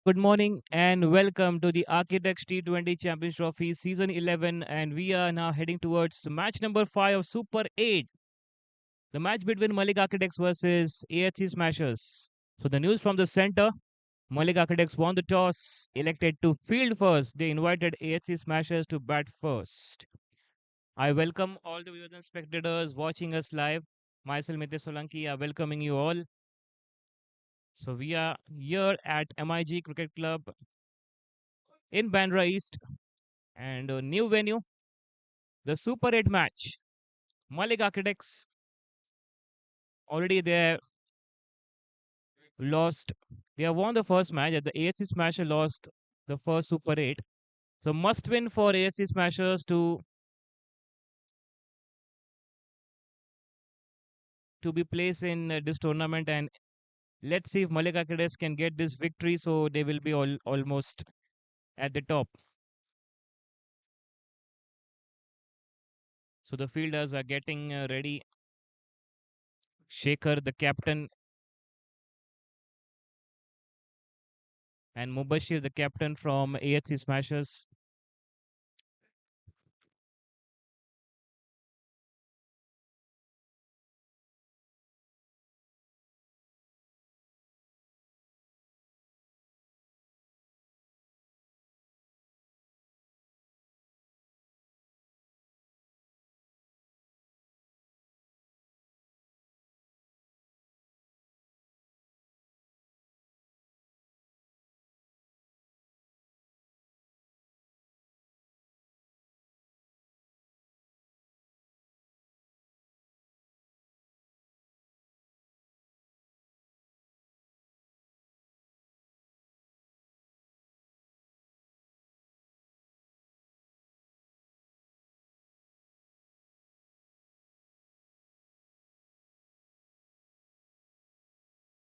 Good morning and welcome to the Architects T20 Champions Trophy Season 11, and we are now heading towards match number 5 of Super 8, the match between Malik Architects versus AHC Smashers. So the news from the center, Malik Architects won the toss, elected to field first. They invited AHC Smashers to bat first. I welcome all the viewers and spectators watching us live. Myself, Mitesh Solanki, are welcoming you all. So we are here at MIG Cricket Club in Bandra East, and a new venue, the Super 8 match. Malik Architects already they lost. They have won the first match. At the AHC Smasher lost the first Super 8. So must win for AHC Smashers to be placed in this tournament. And let's see if Malik Architects can get this victory. So they will be almost at the top. So the fielders are getting ready. Shaker, the captain, and Mubashir, the captain from AHC Smashers.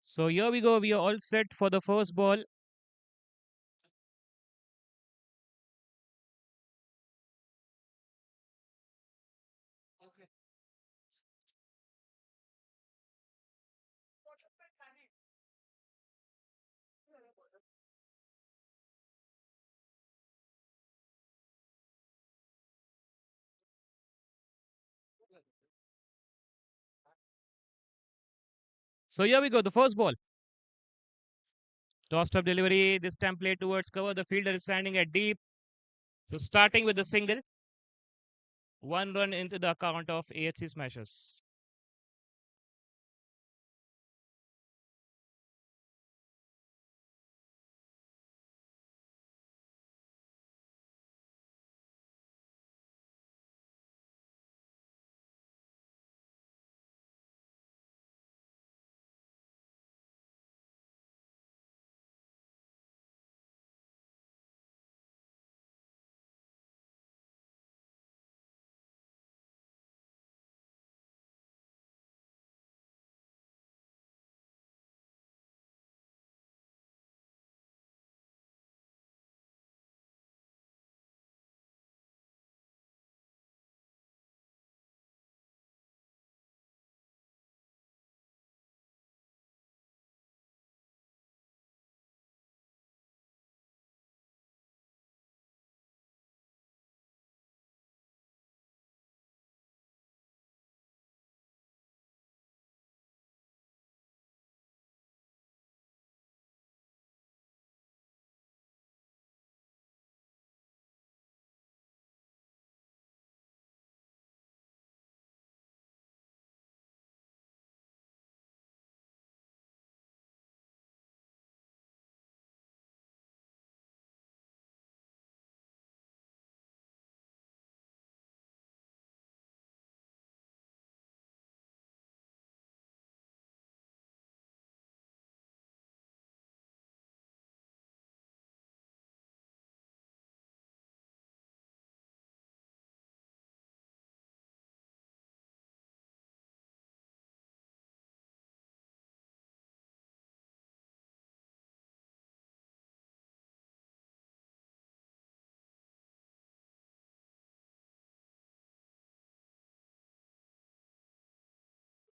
So here we go. We are all set for the first ball. So here we go. The first ball. Tossed up delivery. This time played towards cover. The fielder is standing at deep. So starting with the single. One run into the account of AHC Smashers.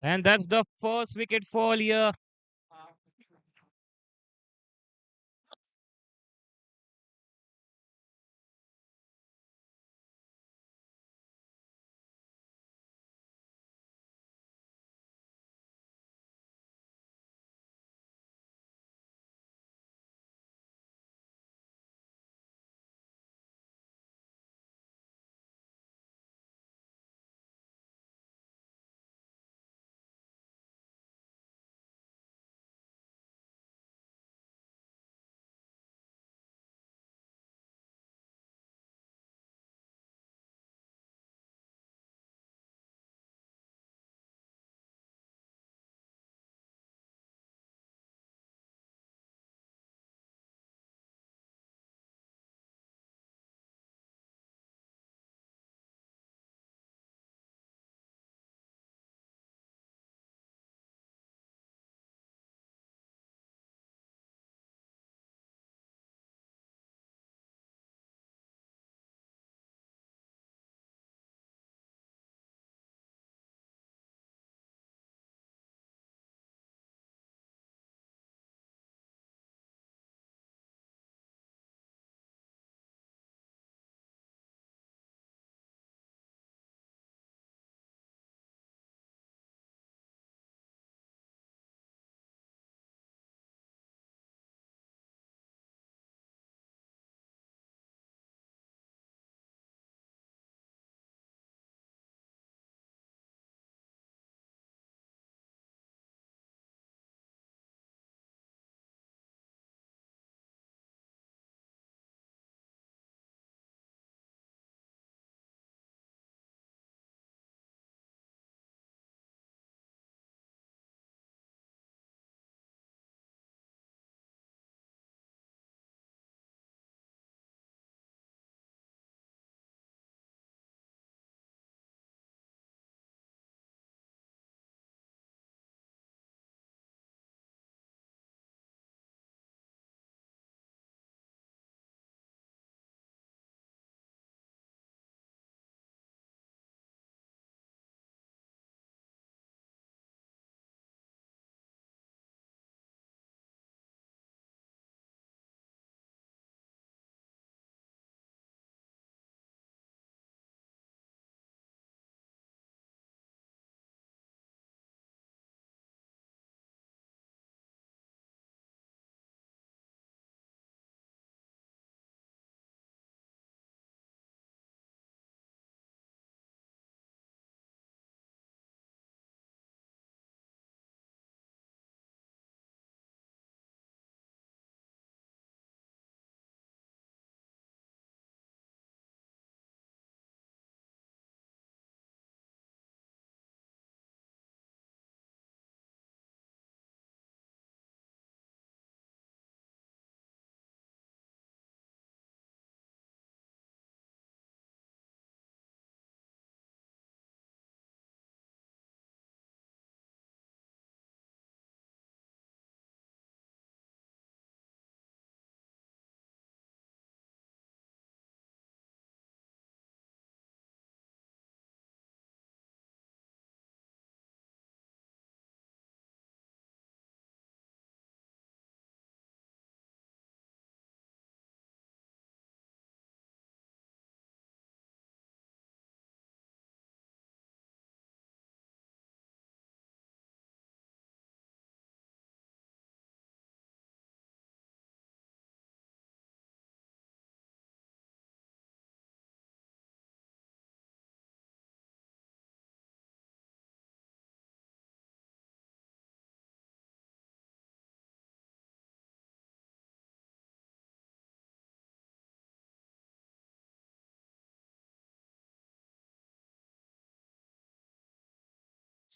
And that's the first wicket fall here.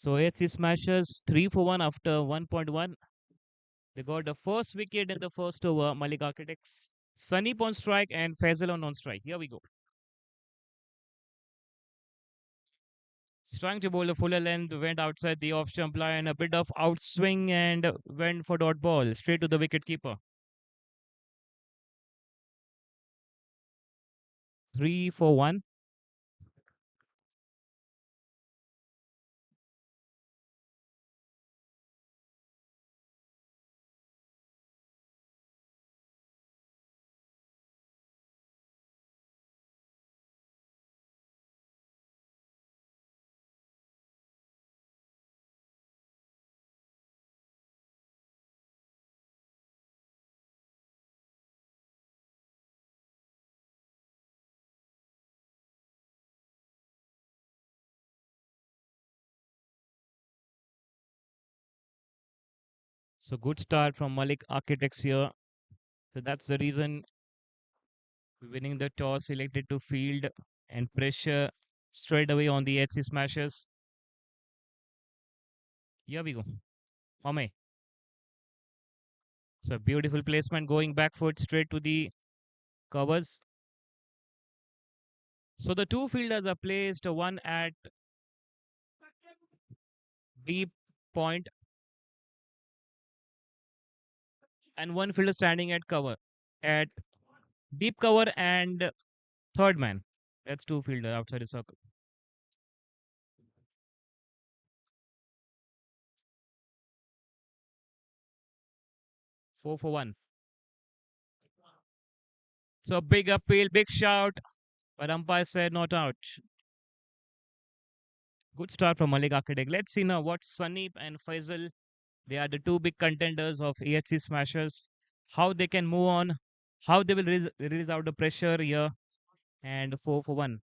So AHC Smashers 3 for 1 after 1.1. They got the first wicket in the first over. Malik Architects, Sunny on strike and Faisal on non-strike. Here we go. Trying to bowl a fuller length, went outside the off stump line, a bit of outswing and went for dot ball straight to the wicket keeper. 3 for 1. So good start from Malik Architects here. So that's the reason winning the toss, elected to field and pressure straight away on the HC Smashers. Here we go. Ame. So beautiful placement going back foot straight to the covers. So the two fielders are placed, one at deep point and one fielder standing at cover. At deep cover and third man. That's two fielder outside the circle. 4 for 1. So big appeal, big shout, but umpire said not out. Good start from Malik Architect. Let's see now what Sunny and Faisal, they are the two big contenders of AHC Smashers. How they can move on, how they will release out the pressure here, and 4 for 1.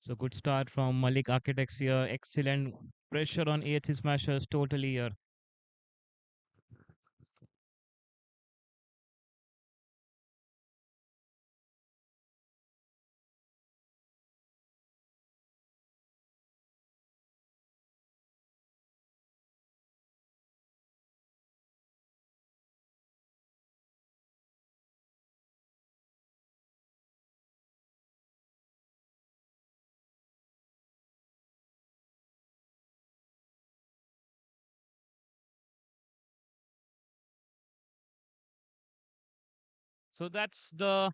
So good start from Malik Architects here. Excellent pressure on AHC Smashers totally here. So that's the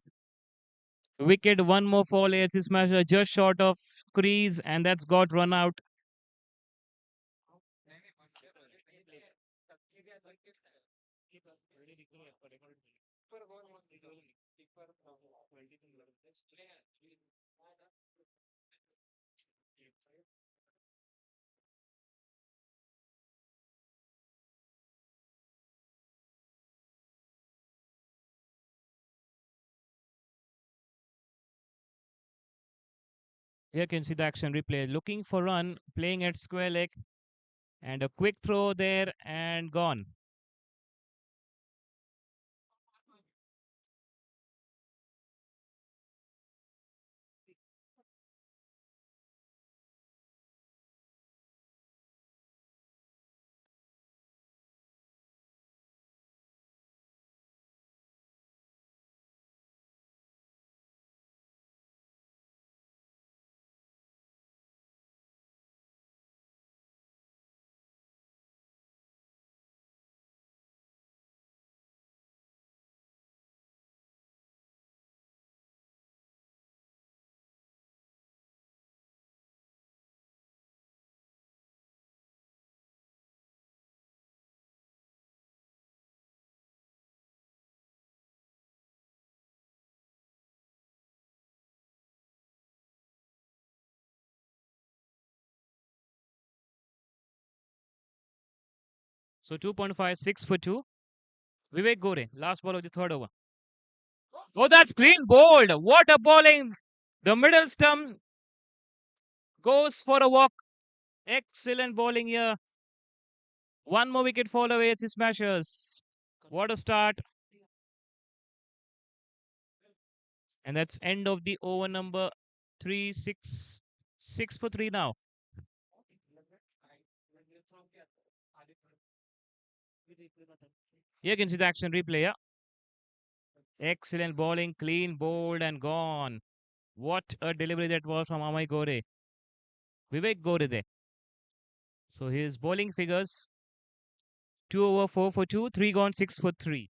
wicket. One more fall. AHC Smasher just short of crease, and that's got run out. Here you can see the action replay. Looking for run, playing at square leg, and a quick throw there and gone. So 2.56 for 2. Vivek Gore, last ball of the third over. Oh, that's clean bowled. What a bowling. The middle stump goes for a walk. Excellent bowling here. One more wicket fall away. It's Smashers. What a start. And that's end of the over number 3, 6. 6 for 3 now. Here you can see the action replay. Yeah. Excellent bowling, clean, bowled, and gone. What a delivery that was from Amai Gore. Vivek Gore there. So his bowling figures 2 over 4 for 2, 3 gone, 6 for 3.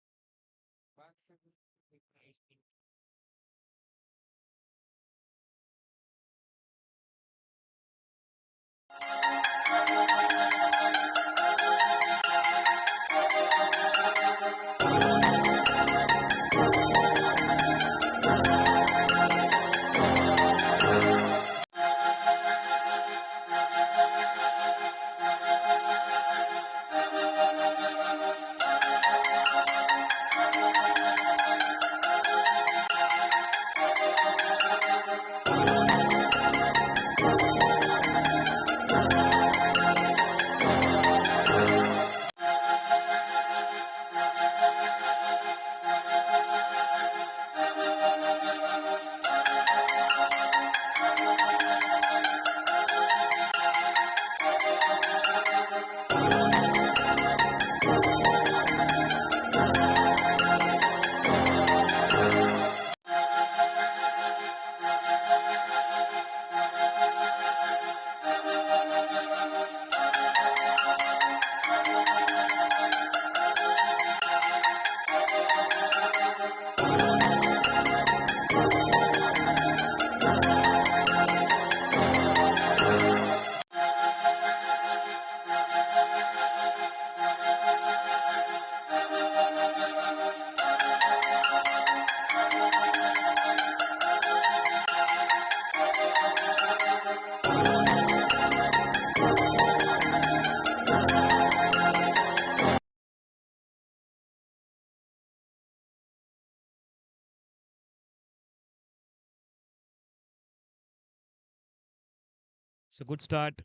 So good start.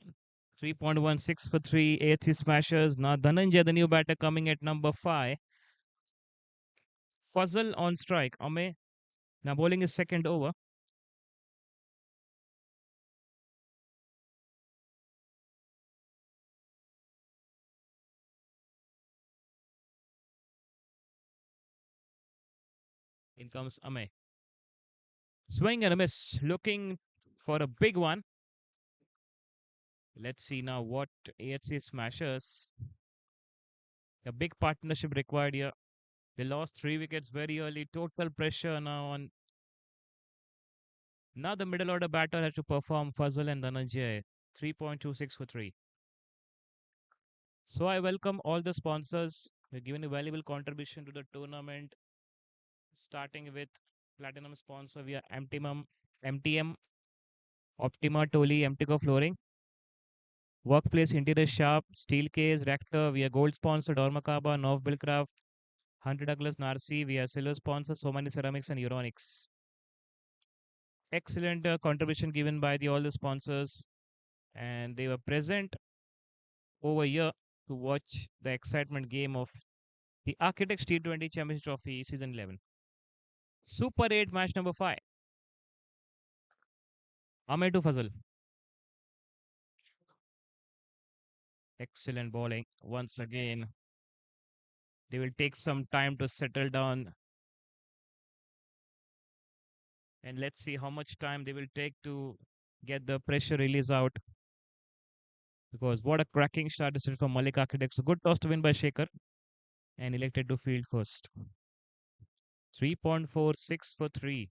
3.16 for 3 AHC smashers. Now Dhananjay, the new batter, coming at number 5. Fuzzle on strike. Ame now bowling his second over. In comes Ame. Swing and a miss. Looking for a big one. Let's see now what AHC smashers. A big partnership required here. They lost 3 wickets very early. Total pressure now on. Now the middle order batter has to perform. Fuzzle and Dhananjay. 3.26 for 3. So I welcome all the sponsors. They're giving a valuable contribution to the tournament, starting with platinum sponsor via MTM, Optima Toli, MTCO Flooring, Workplace Interior Shop, Steelcase, Rector via gold sponsor Dormakaba, Nov Billcraft, Hunter Douglas Narsi via silver sponsor So Many Ceramics and Euronics. Excellent contribution given by all the sponsors, and they were present over here to watch the excitement game of the Architects T20 Championship Trophy Season 11. Super 8 match number 5. Ametu Fazal. Excellent bowling. Once again, they will take some time to settle down. And let's see how much time they will take to get the pressure release out. Because what a cracking start this is from Malik Architects. A good toss to win by Shaker and elected to field first. 3.46 for 3.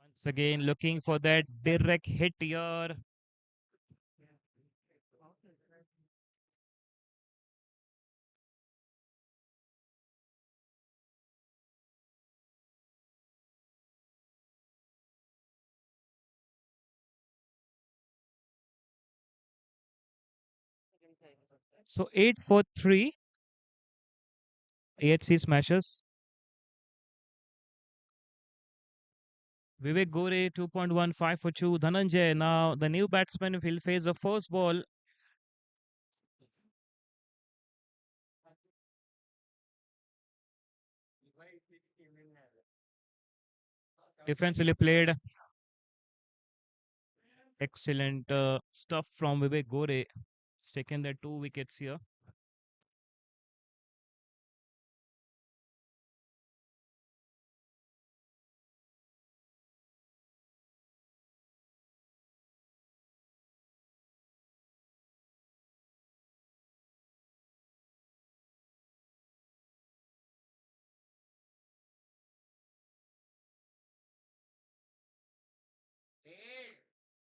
Once again, looking for that direct hit here. So 8 for 3. AHC smashes. Vivek Gore 2.15 for 2. Dhananjay. Now the new batsman will face the first ball. Defensively played. Excellent stuff from Vivek Gore. He's taken the 2 wickets here.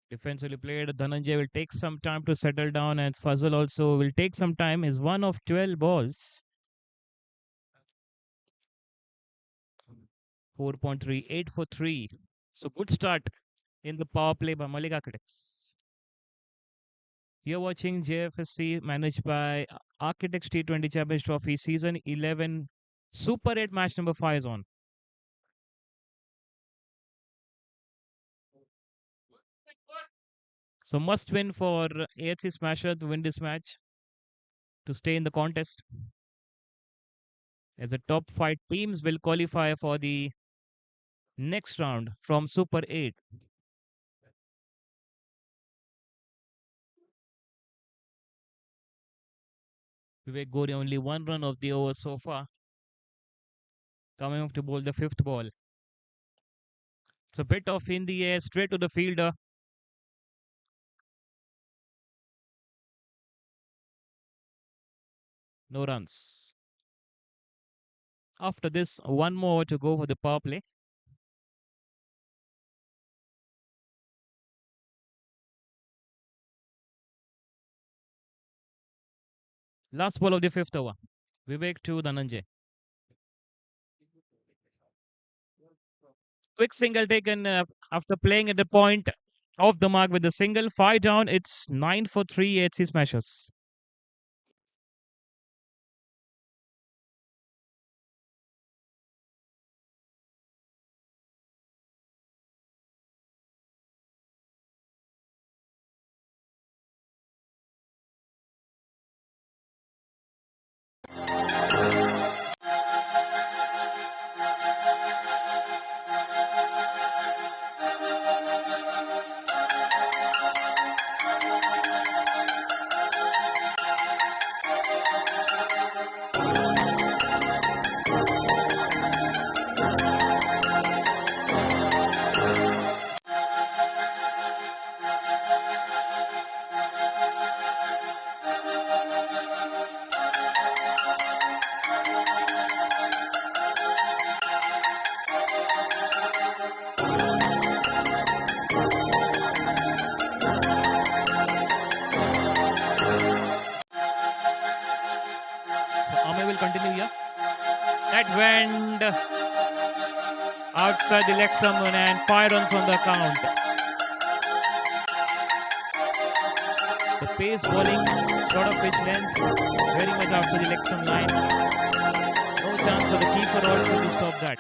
Defensively played. Dhananjay will take some time to settle down, and Fazal also will take some time. Is one of 12 balls. 4.38 for 3. So good start in the power play by Malik Architects. You're watching JFSC managed by Architects T20 Champions Trophy Season 11 Super 8 match number 5 is on. So must win for AHC Smasher to win this match to stay in the contest. As the top 5 teams will qualify for the next round from Super 8. Vivek Gori only one run of the over so far. Coming up to bowl the fifth ball. It's a bit off in the air, straight to the fielder. No runs. After this, one more to go for the power play. Last ball of the fifth over. Vivek to Dhananjay. Quick single taken after playing at the point of the mark with the single. 5 down. It's 9 for 3 AHC smashes. So Ame will continue here. That went outside the leg stump and 5 runs on the count. The pace bowling, short of pitch length, very much outside the leg stump line. No chance for the keeper also to stop that.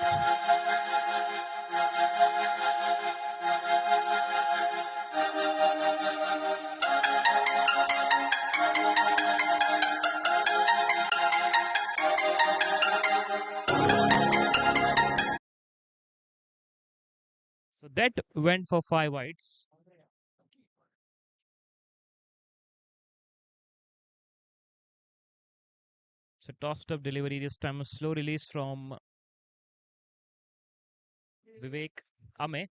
So that went for 5 wides. So tossed up delivery this time, a slow release from Vivek Ame.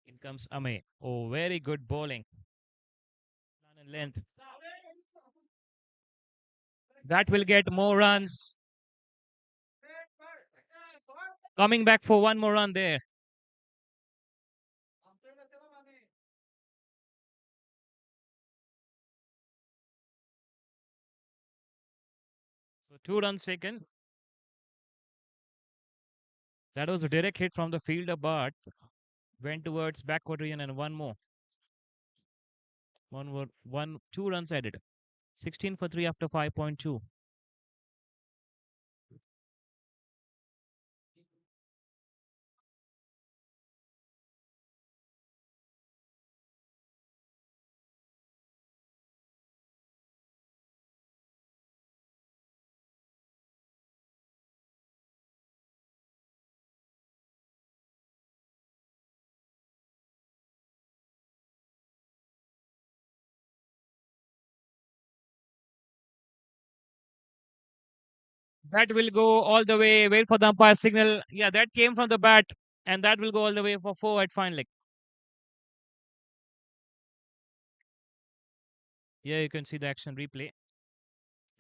In comes Ame. Oh, very good bowling. And length. That will get more runs. Coming back for one more run there. So 2 runs taken. That was a direct hit from the fielder, but went towards backward region and one more. One more, 2 runs added. 16 for 3 after 5.2. That will go all the way. Wait for the umpire signal. Yeah, that came from the bat. And that will go all the way for 4 at fine leg. Here you can see the action replay.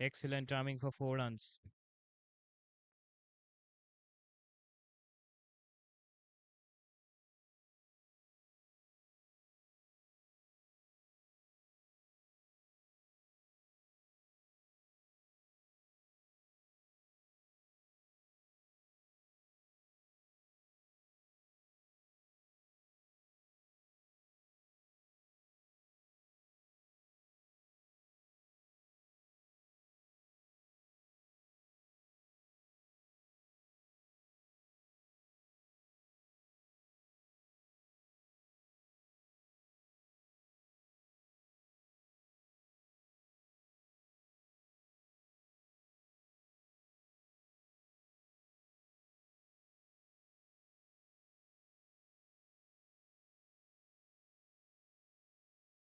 Excellent timing for 4 runs.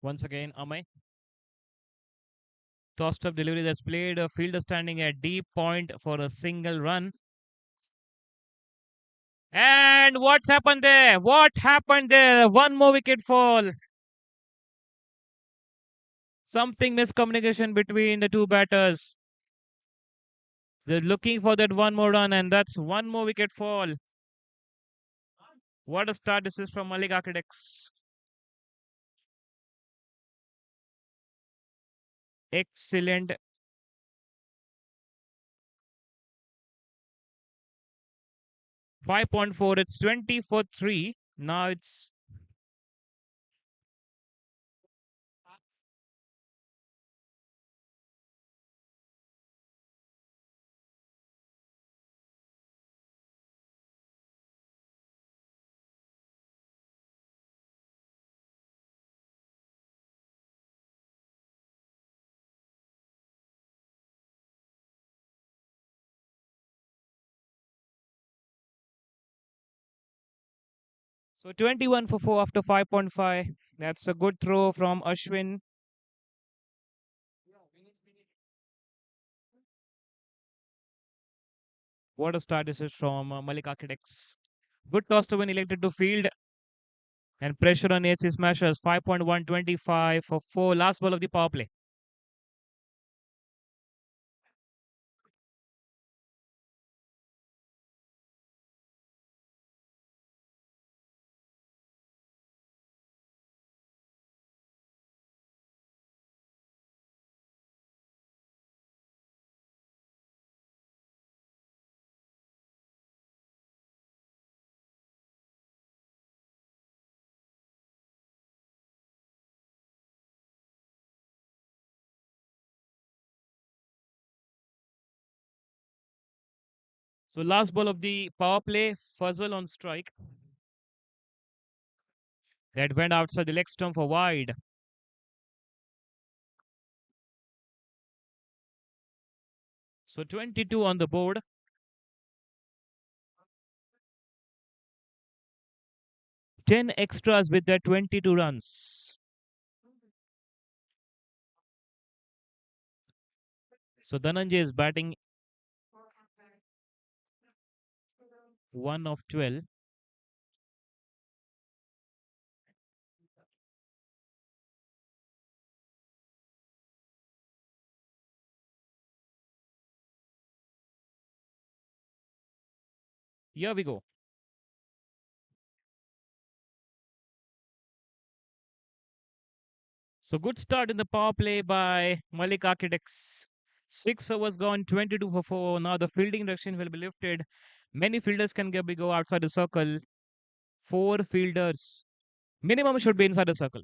Once again, Amay. Tossed up delivery that's played. A fielder standing at deep point for a single run. And what's happened there? What happened there? One more wicket fall. Something miscommunication between the two batters. They're looking for that one more run, and that's one more wicket fall. What a start this is from Malik Architects. Excellent. 5.4. It's 20 for 3. Now it's so 21 for 4 after 5.5. That's a good throw from Ashwin. What a start this is from Malik Architects. Good toss to win elected to field and pressure on AHC Smashers. 5.125 for 4. Last ball of the power play. So last ball of the power play, Fuzzle on strike. That went outside the leg stump for wide. So 22 on the board. 10 extras with their 22 runs. So Dhananjay is batting 1 of 12. Here we go. So good start in the power play by Malik Architects. 6 overs gone, 22 for 4. Now the fielding direction will be lifted. Many fielders can go outside the circle. 4 fielders. Minimum should be inside the circle.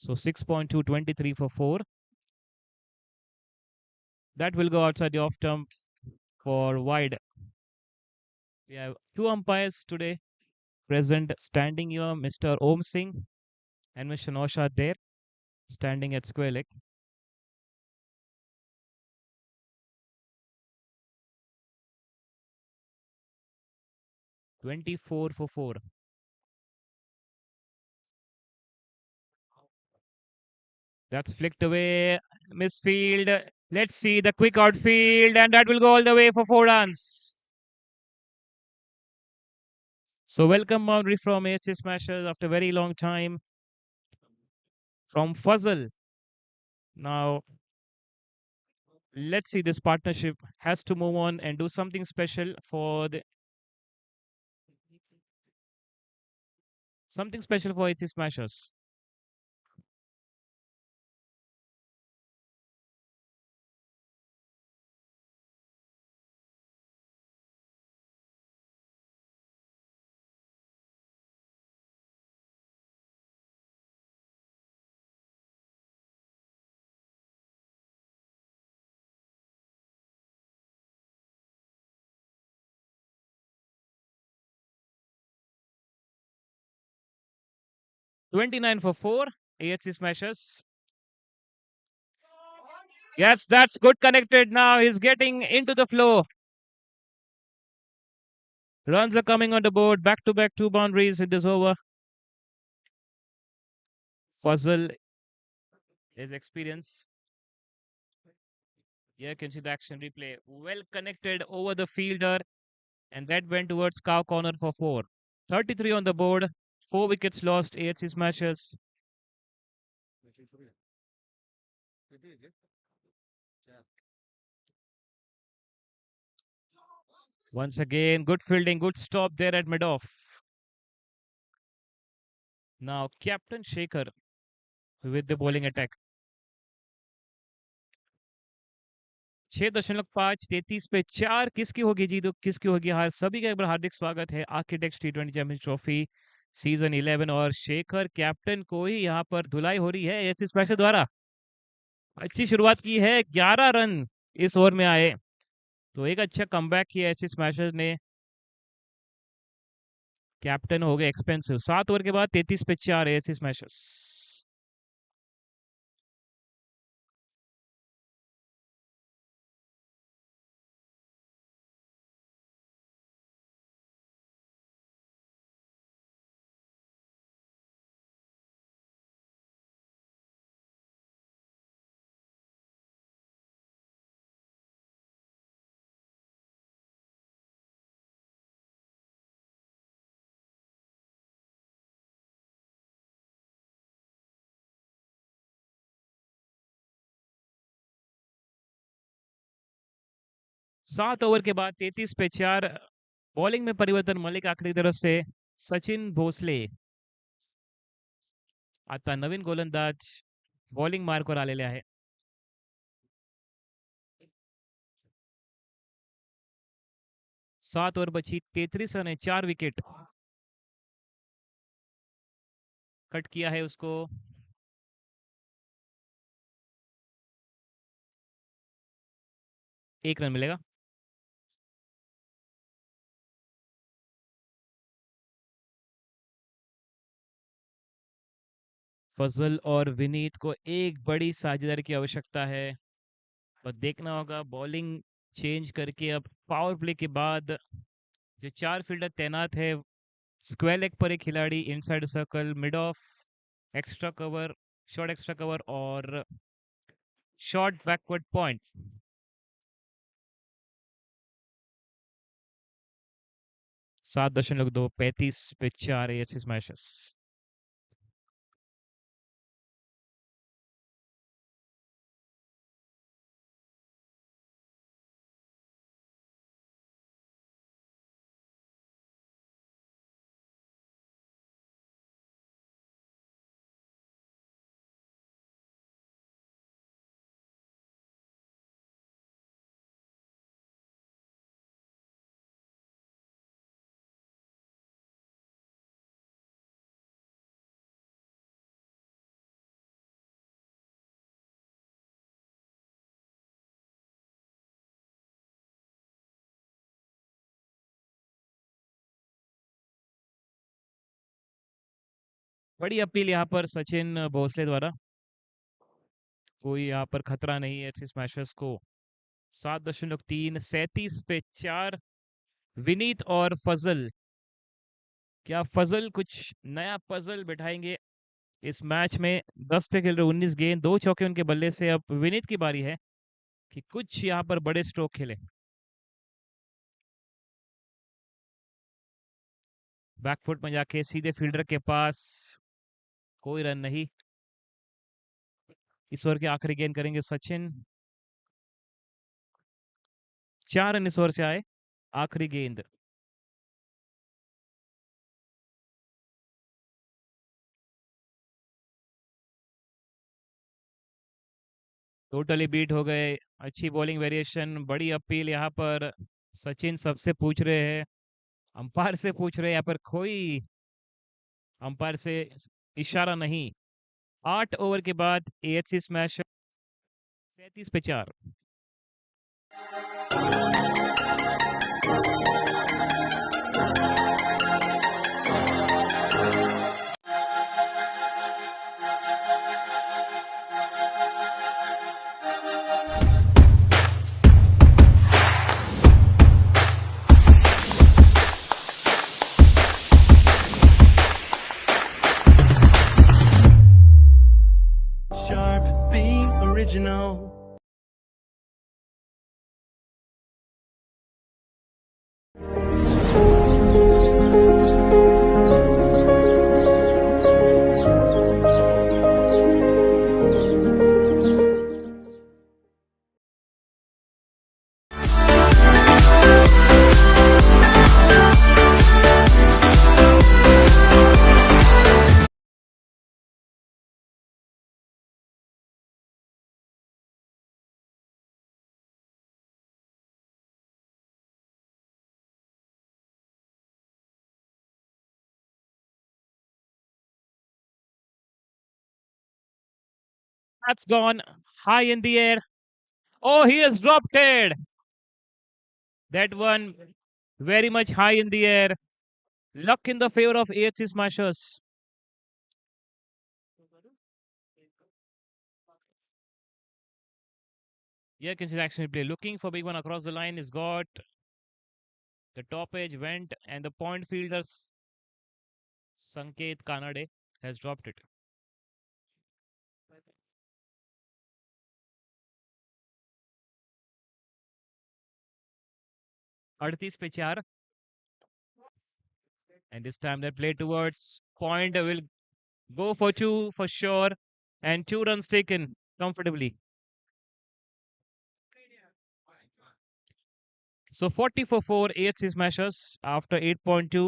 So 6.2, 23 for 4. That will go outside the off stump for wide. We have two umpires today present standing here, Mr. Om Singh and Mr. Naushad there, standing at square leg. 24 for 4. That's flicked away. Misfield. Let's see the quick outfield, and that will go all the way for 4 runs. So, welcome boundary from AHC Smashers after a very long time from Fuzzle. Now, let's see, this partnership has to move on and do something special for the something special for AHC Smashers. 29 for 4. AHC Smashers. Yes, that's good connected now. He's getting into the flow. Runs are coming on the board. Back to back two boundaries in this over. Fuzzle is experience. Here you can see the action replay. Well connected over the fielder, and that went towards cow corner for 4. 33 on the board. 4 wickets lost. AHC Smashers. Once again, good fielding, good stop there at mid-off. Now, Captain Shaker with the bowling attack. 6.5 33 पे 4 किसकी होगी जीत किसकी होगी हार सभी का एक बार हार्दिक स्वागत है आर्किटेक्ट टी20 चैंपियंस ट्रॉफी सीजन 11 और शेखर कैप्टन को ही यहाँ पर धुलाई हो रही है एएचसी स्पेशल द्वारा अच्छी शुरुआत की है 11 रन इस ओवर में आए तो एक अच्छा कमबैक किया एएचसी स्मैशर्स ने कैप्टन हो गए एक्सपेंसिव 7 ओवर के बाद 33 पे 4 एएचसी स्मैशर्स 7 ओवर के बाद 33 पे 4 बॉलिंग में परिवर्तन मलिक आखिरी तरफ से सचिन भोसले आता नवीन गोलंदाज बॉलिंग मार्कवर आलेले आहे 7 ओवर बची 33 रन है 4 विकेट कट किया है उसको 1 रन मिलेगा फजल और विनीत को एक बड़ी साझेदारी की आवश्यकता है और देखना होगा बॉलिंग चेंज करके अब पावर प्ले के बाद जो 4 फील्डर तैनात है स्क्वायर लेग पर एक खिलाड़ी inside circle mid of extra cover short extra cover और शॉर्ट बैकवर्ड पॉइंट 7.2 35 पे 4 एएचसी स्मैशर्स बड़ी अपील यहाँ पर सचिन भोसले द्वारा। कोई यहाँ पर खतरा नहीं है ऐसे स्मैशर्स को। 7.3 37 पे 4। विनीत और फजल, क्या फजल कुछ नया पजल बिठाएंगे इस मैच में? 10 पे खेल रहे 19 गेंद, 2 चौके उनके बल्ले से। अब विनीत की बारी है कि कुछ यहाँ पर बड़े स्ट्रोक खेले। बैकफुट में जाके सीधे फील्डर के पास, कोई रन नहीं। इस ओवर के आखिरी गेंद करेंगे सचिन। 4 रन इस ओवर से आए। आखिरी गेंद। टोटली बीट हो गए। अच्छी बॉलिंग वेरिएशन, बड़ी अपील यहाँ पर। सचिन सबसे पूछ रहे हैं, अंपायर से पूछ रहे हैं, यहाँ पर कोई अंपायर से इशारा नहीं। 8 ओवर के बाद AHC स्मैश 37 पे 4। Sharp being original. That's gone high in the air. Oh, he has dropped it. That one very much high in the air. Luck in the favor of AHC smashers. Yeah, consider action replay. Looking for big one across the line is got. The top edge went and the point fielders Sanket Kanade has dropped it. अड़तीस पे 4, and this time they play towards point will go for 2 for sure, and 2 runs taken comfortably. So 40 for 4 AHC smashers after 8.2.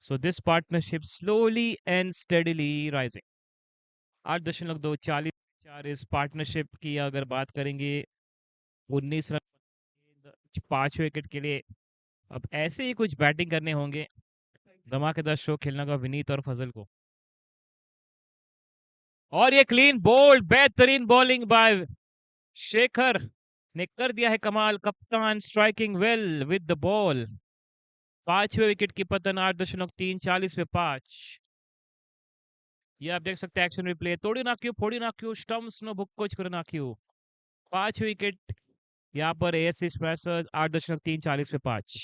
So this partnership slowly and steadily rising. 8.2 इस partnership की अगर बात करेंगे, 19 run 5 wicket के लिए। अब ऐसे ही कुछ बैटिंग करने होंगे धमाकेदार शो खेलने का विनीत और फजल को। और ये क्लीन बोल्ड, बेहतरीन बॉलिंग बाय शेखर ने कर दिया है कमाल। कप्तान striking well with the ball. 5वें विकेट की पतन। 8.3 40 पे 5। ये आप देख सकते हैं एक्शन रिप्ले। तोड़ी नाक्यू फोड़ी नाक्यू स्टम्प्स नो बुक कोच कर नाक्यू। 5 विकेट यहाँ पर AHC स्मैशर्स। 8.3 40 पे 5।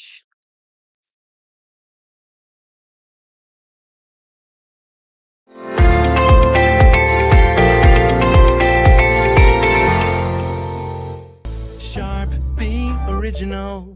Sharp being original.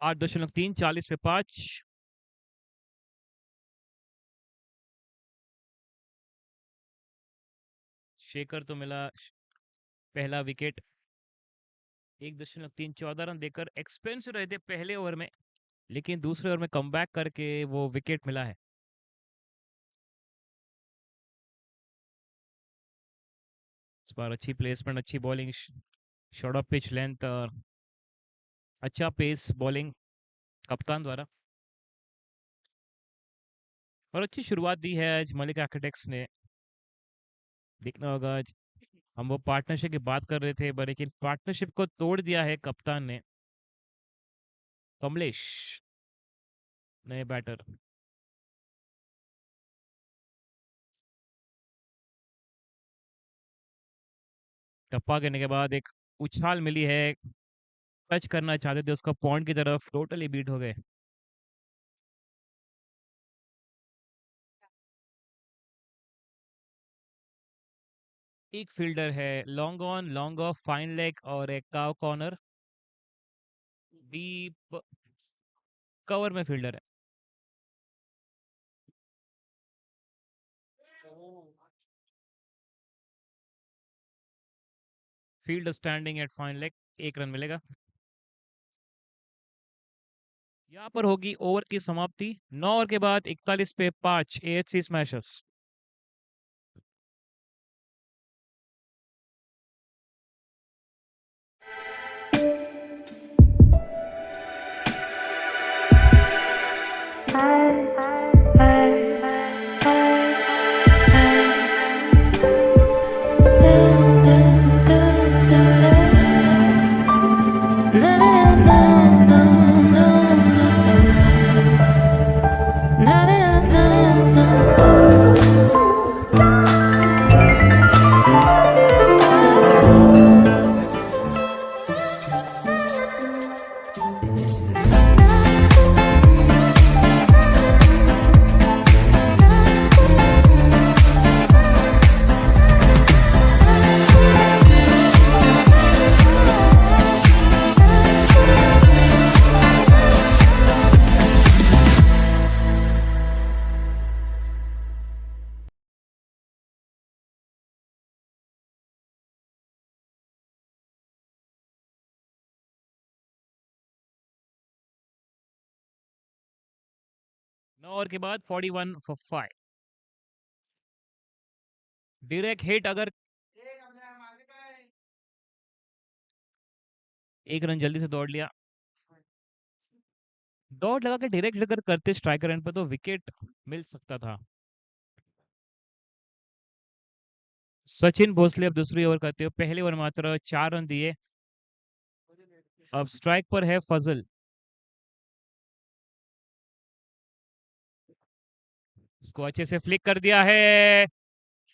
8.3, 40 पे 5। शेखर तो मिला पहला विकेट। 1.3, 14 रन देकर एक्सपेंसिव रहे थे पहले ओवर में, लेकिन दूसरे ओवर में कमबैक करके वो विकेट मिला है। इस बार अच्छी प्लेसमेंट, अच्छी bowling, short of pitch length और अच्छा पेस बॉलिंग कप्तान द्वारा। और अच्छी शुरुआत दी है आज मलिक आर्किटेक्ट्स ने। देखना होगा आज, हम वो पार्टनरशिप की बात कर रहे थे लेकिन पार्टनरशिप को तोड़ दिया है कप्तान ने। कमलेश नए बैटर। टप्पा करने के बाद एक उछाल मिली है, टच करना चाहते थे उसका पॉइंट की तरफ, टोटली बीट हो गए। एक फील्डर है, long on long off fine leg और एक काव कॉर्नर, डीप कवर में फील्डर है। Field standing at fine leg, 1 run मिलेगा। यहाँ पर होगी ओवर की समाप्ति। 9 ओवर के बाद 41 पे 5 AHC स्मैशर्स। नौ ओवर के बाद 41 फॉर 5। डायरेक्ट हिट, अगर 1 रन जल्दी से दौड़ लिया। दौड़ लगा के डायरेक्ट अगर करते स्ट्राइकर एंड पर तो विकेट मिल सकता था। सचिन भोसले अब दूसरी ओवर करते हो, पहले ओवर मात्र 4 रन दिए। अब स्ट्राइक पर है फजल। इसको अच्छे से फ्लिक कर दिया है,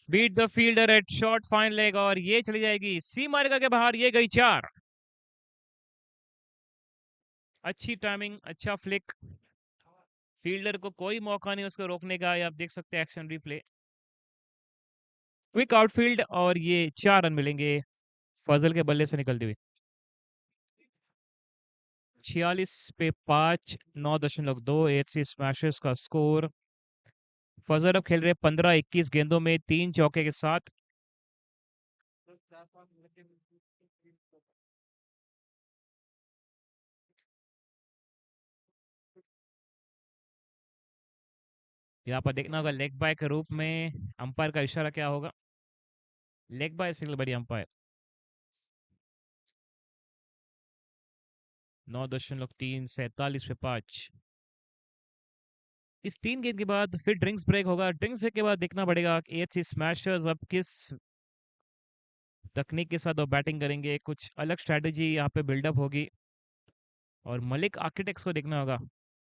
beat the fielder at short fine leg और ये चली जाएगी सीमा रेखा के बाहर। ये गई 4। अच्छी टाइमिंग, अच्छा फ्लिक, फील्डर को कोई मौका नहीं उसको रोकने का। ये आप देख सकते हैं एक्शन रिप्ले, क्विक आउटफील्ड और ये 4 रन मिलेंगे फजल के बल्ले से निकलते हुए। 46 पे 5, 9.2 AHC स्मैशर्स का स्कोर। फजल अब खेल रहे 15-21 गेंदों में 3 चौके के साथ। यहाँ पर देखना होगा लेग बाय के रूप में अंपायर का इशारा क्या होगा। लेग बाय सिग्नल बड़ी अंपायर। 9.3, 47 पे 5। इस 3 गेंद के बाद फिर ड्रिंक्स ब्रेक होगा। ड्रिंक्स ब्रेक के बाद देखना पड़ेगा कि AHC स्मैशर्स अब किस तकनीक के साथ वो बैटिंग करेंगे। कुछ अलग स्ट्रैटेजी यहाँ पे बिल्डअप होगी और मलिक आर्किटेक्ट्स को देखना होगा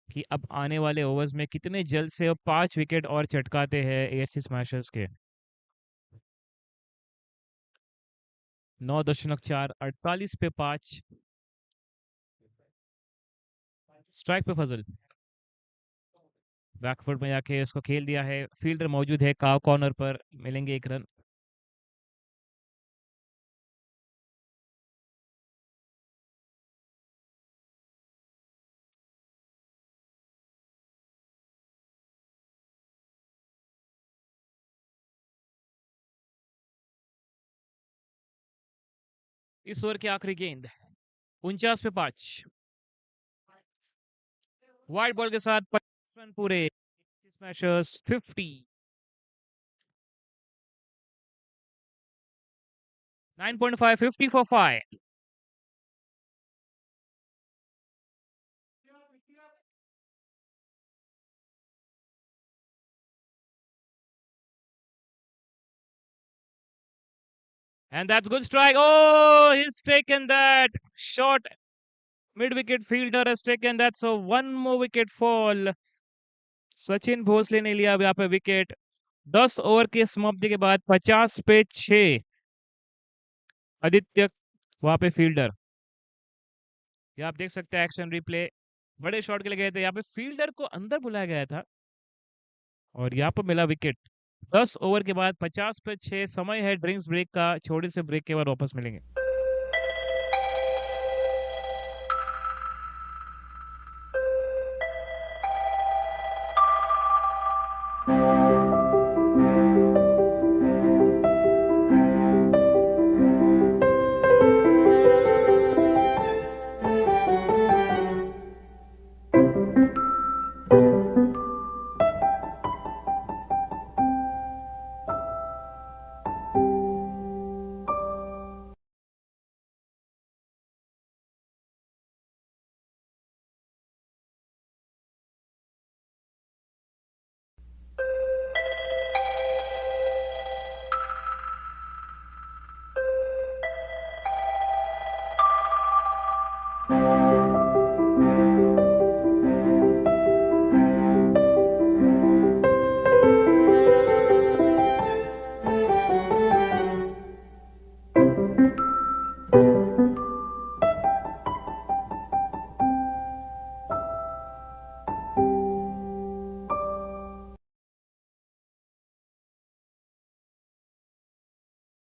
कि अब आने वाले ओवर्स में कितने जल्द से वो 5 विकेट और चटकाते हैं AHC स्मैशर्स के। 9.4, 48 पे 5। स्ट्राइक पे फजल, बैकफुट में जाके उसको खेल दिया है। फील्डर मौजूद है काव कॉर्नर पर, मिलेंगे 1 रन। इस ओवर की आखिरी गेंद 49 पे 5 वाइड बॉल के साथ 25 रन पूरे smashers 50 9.5 50 for 5 and that's good strike. Oh, he's taken that shot. Mid wicket fielder has taken that, so one more wicket fall. Sachin Bhosale ने लिया अब यहाँ पे विकेट 10 ओवर की समाप्ति के बाद 50 पे 6 आदित्य वहां पे फील्डर ये आप देख सकते हैं एक्शन रिप्ले बड़े शॉट के लिए गए थे यहाँ पे फील्डर को अंदर बुलाया गया था और यहाँ पर मिला विकेट 10 ओवर के बाद 50 पे 6 समय है ड्रिंक्स ब्रेक का छोटे से ब्रेक के बाद वापस मिलेंगे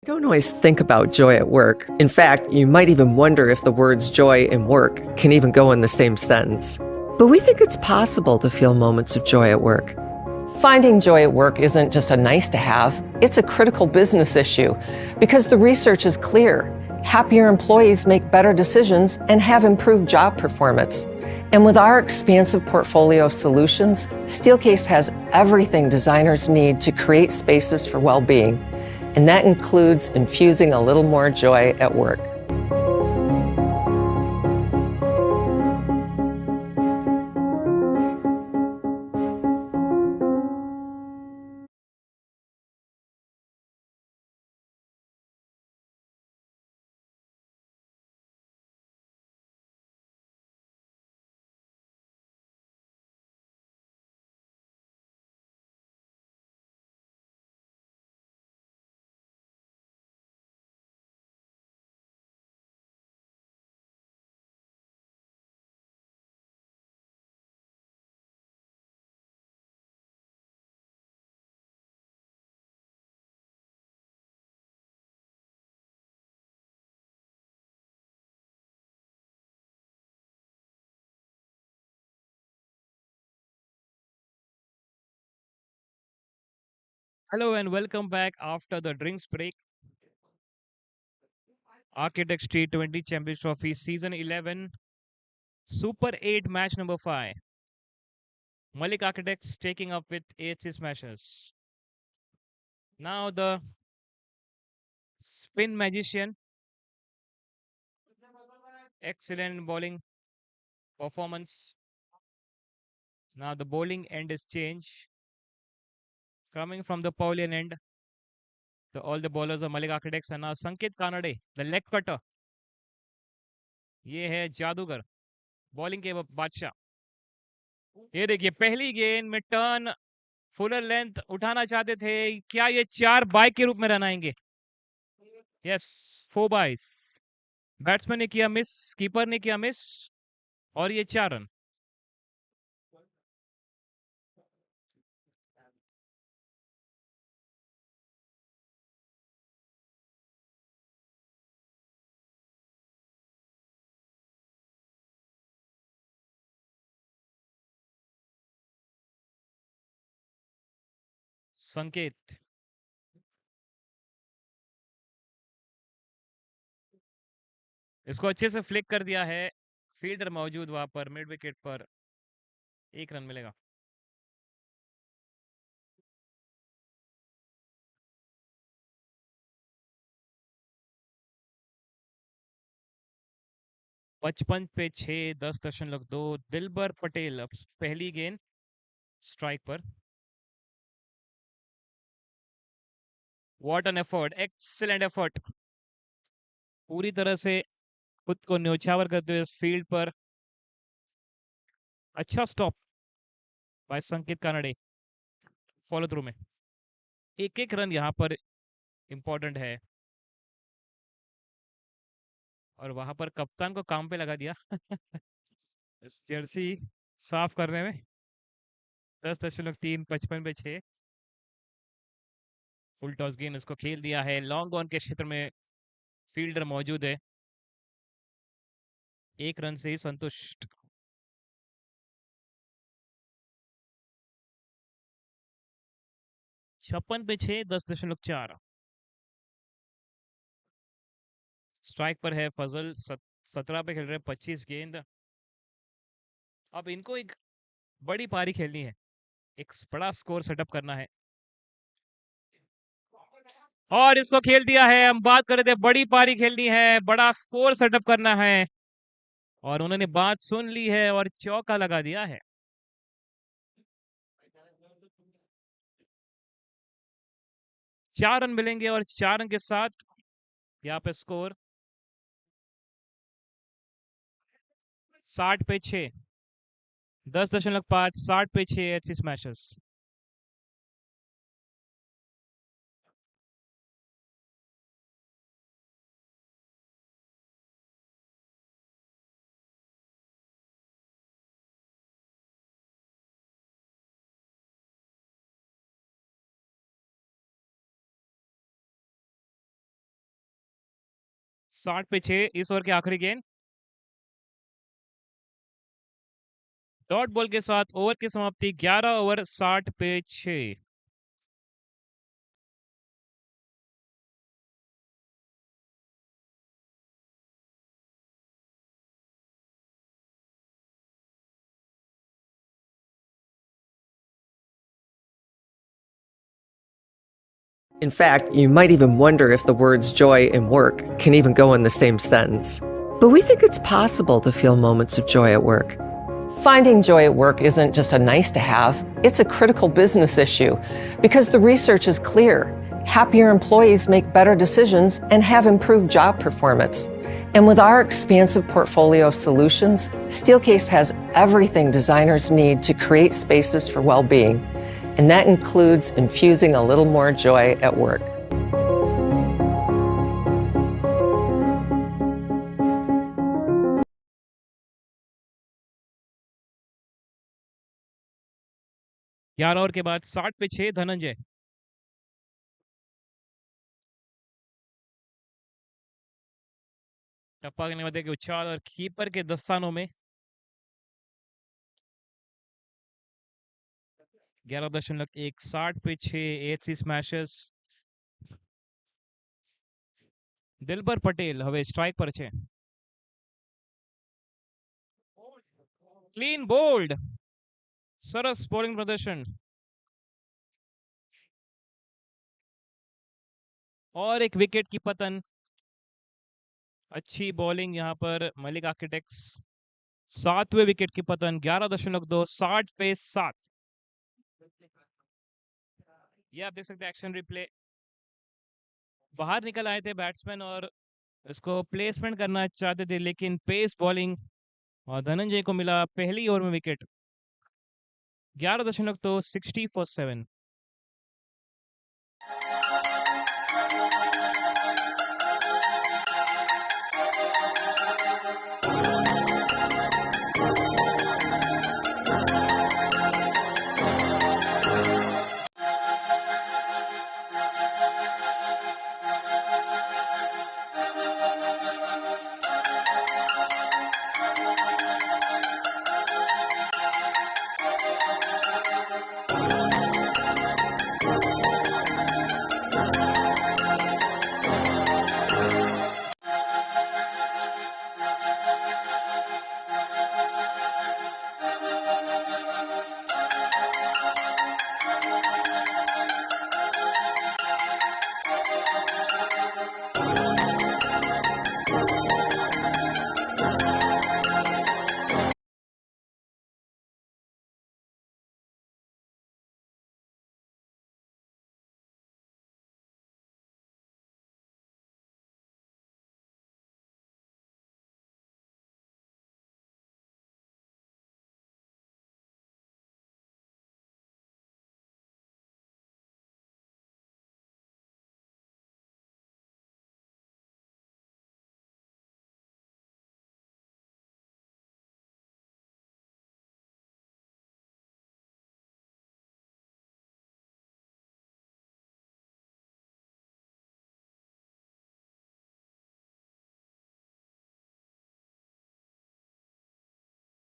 Don't always think about joy at work. In fact, you might even wonder if the words joy and work can even go in the same sentence. But we think it's possible to feel moments of joy at work. Finding joy at work isn't just a nice to have, it's a critical business issue because the research is clear. Happier employees make better decisions and have improved job performance. And with our expansive portfolio of solutions, Steelcase has everything designers need to create spaces for well-being. And that includes infusing a little more joy at work. Hello and welcome back after the drinks break. Architects T20 Champions Trophy Season 11 Super 8 match number 5. Malik Architects taking up with AHC Smashers. Now the spin magician. Excellent bowling performance. Now the bowling end is changed. Coming from the Paulian end. All the bowlers of Malik Architects and now Sankit Kanade, the leg cutter. ये है जादूगर bowling के बादशाह ये देखिए पहली गेंद में टर्न फुलर लेंथ उठाना चाहते थे क्या ये 4 बाई के रूप में रन आएंगे यस 4 बाइस बैट्समैन ने किया मिस कीपर ने किया मिस और ये 4 रन संकेत इसको अच्छे से फ्लिक कर दिया है, फील्डर मौजूद वहां पर मिड विकेट पर, 1 रन मिलेगा। पचपन पे 6, 10.2। दिलबर पटेल अब पहली गेंद स्ट्राइक पर। What an effort, excellent effort, पूरी तरह से खुद को न्योछावर करते हुए इस फील्ड पर। अच्छा स्टॉप बाय संकेत कानडे, फॉलो थ्रू में। एक एक रन यहाँ पर इंपॉर्टेंट है, और वहां पर कप्तान को काम पे लगा दिया इस जर्सी साफ करने में। 10.3, 55 पे 6। फुल टॉस गेंद इसको खेल दिया है, लॉन्ग ऑन के क्षेत्र में फील्डर मौजूद है, 1 रन से ही संतुष्ट। 56 पे 6, 10.4। स्ट्राइक पर है फजल, 17 पे खेल रहे 25 गेंद। अब इनको एक बड़ी पारी खेलनी है, एक बड़ा स्कोर सेटअप करना है, और इसको खेल दिया है। हम बात कर रहे थे बड़ी पारी खेलनी है, बड़ा स्कोर सेटअप करना है, और उन्होंने बात सुन ली है और चौका लगा दिया है। चार रन मिलेंगे, और 4 रन के साथ यहाँ पे स्कोर 60 पे 6, 10.5, 60 पे 6 एचसी स्मैशर्स। साठ पे 6 इस ओवर की आखिरी गेंद, डॉट बॉल के साथ ओवर की समाप्ति, 11 ओवर 60 पे 6। In fact, you might even wonder if the words joy and work can even go in the same sentence. But we think it's possible to feel moments of joy at work. Finding joy at work isn't just a nice to have, it's a critical business issue because the research is clear. Happier employees make better decisions and have improved job performance. And with our expansive portfolio of solutions, Steelcase has everything designers need to create spaces for well-being. And that includes infusing a little more joy at work. ग्यारह over के बाद 60 पे 6, धनंजय। टप्पा करने वाले के उछाल और keeper के दस्तानों में 11.1, 60 पे 6 एचसी स्मैशर्स। दिलबर पटेल હવે સ્ટ્રાઇક પર છે। ક્લીન બોલ્ડ, સરસ બોલિંગ પ્રદર્શન, और एक विकेट की पतन। अच्छी बॉलिंग यहाँ पर मलिक आर्किटेक्ट्स, 7वें विकेट की पतन, 11.2, 60 पे 7। ये आप देख सकते हैं एक्शन रिप्ले, बाहर निकल आए थे बैट्समैन और इसको प्लेसमेंट करना चाहते थे, लेकिन पेस बॉलिंग और धनंजय को मिला पहली ओवर में विकेट। 11.2, 60 for 7।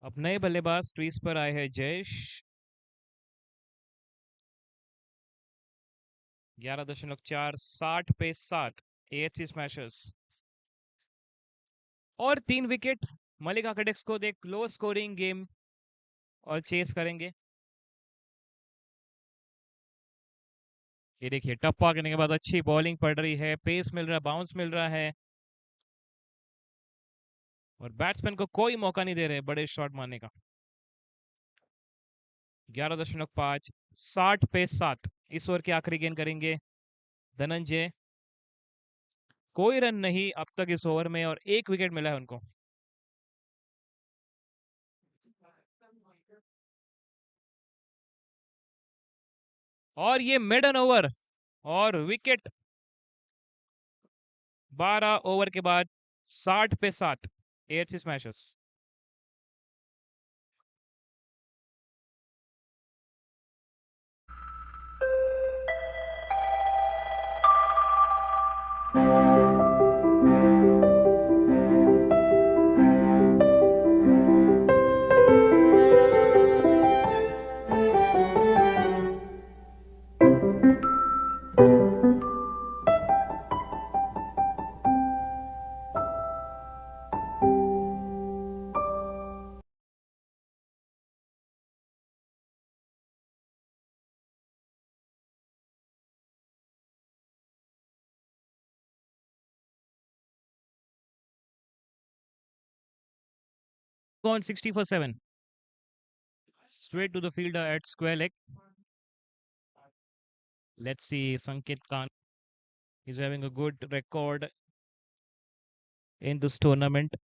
अब नए बल्लेबाज क्रीज पर आए हैं जयेश। 11.4 60 पे 7 AHC स्मैशर्स और 3 विकेट। मलिक आर्किटेक्ट्स को देख लो स्कोरिंग गेम और चेस करेंगे। ये देखिए टप्पा करने के बाद अच्छी बॉलिंग पड़ रही है, पेस मिल रहा है, बाउंस मिल रहा है और बैट्समैन को कोई मौका नहीं दे रहे बड़े शॉट मारने का। 11.5 60 पे 7 इस ओवर के आखिरी गेंद करेंगे धनंजय। कोई रन नहीं अब तक इस ओवर में और 1 विकेट मिला है उनको। और ये मिडन ओवर और विकेट। 12 ओवर के बाद 60 पे 7 AHC smashers. Gone 60 for 7. Straight to the fielder at square leg. Let's see Sanket Khan. He's having a good record in this tournament.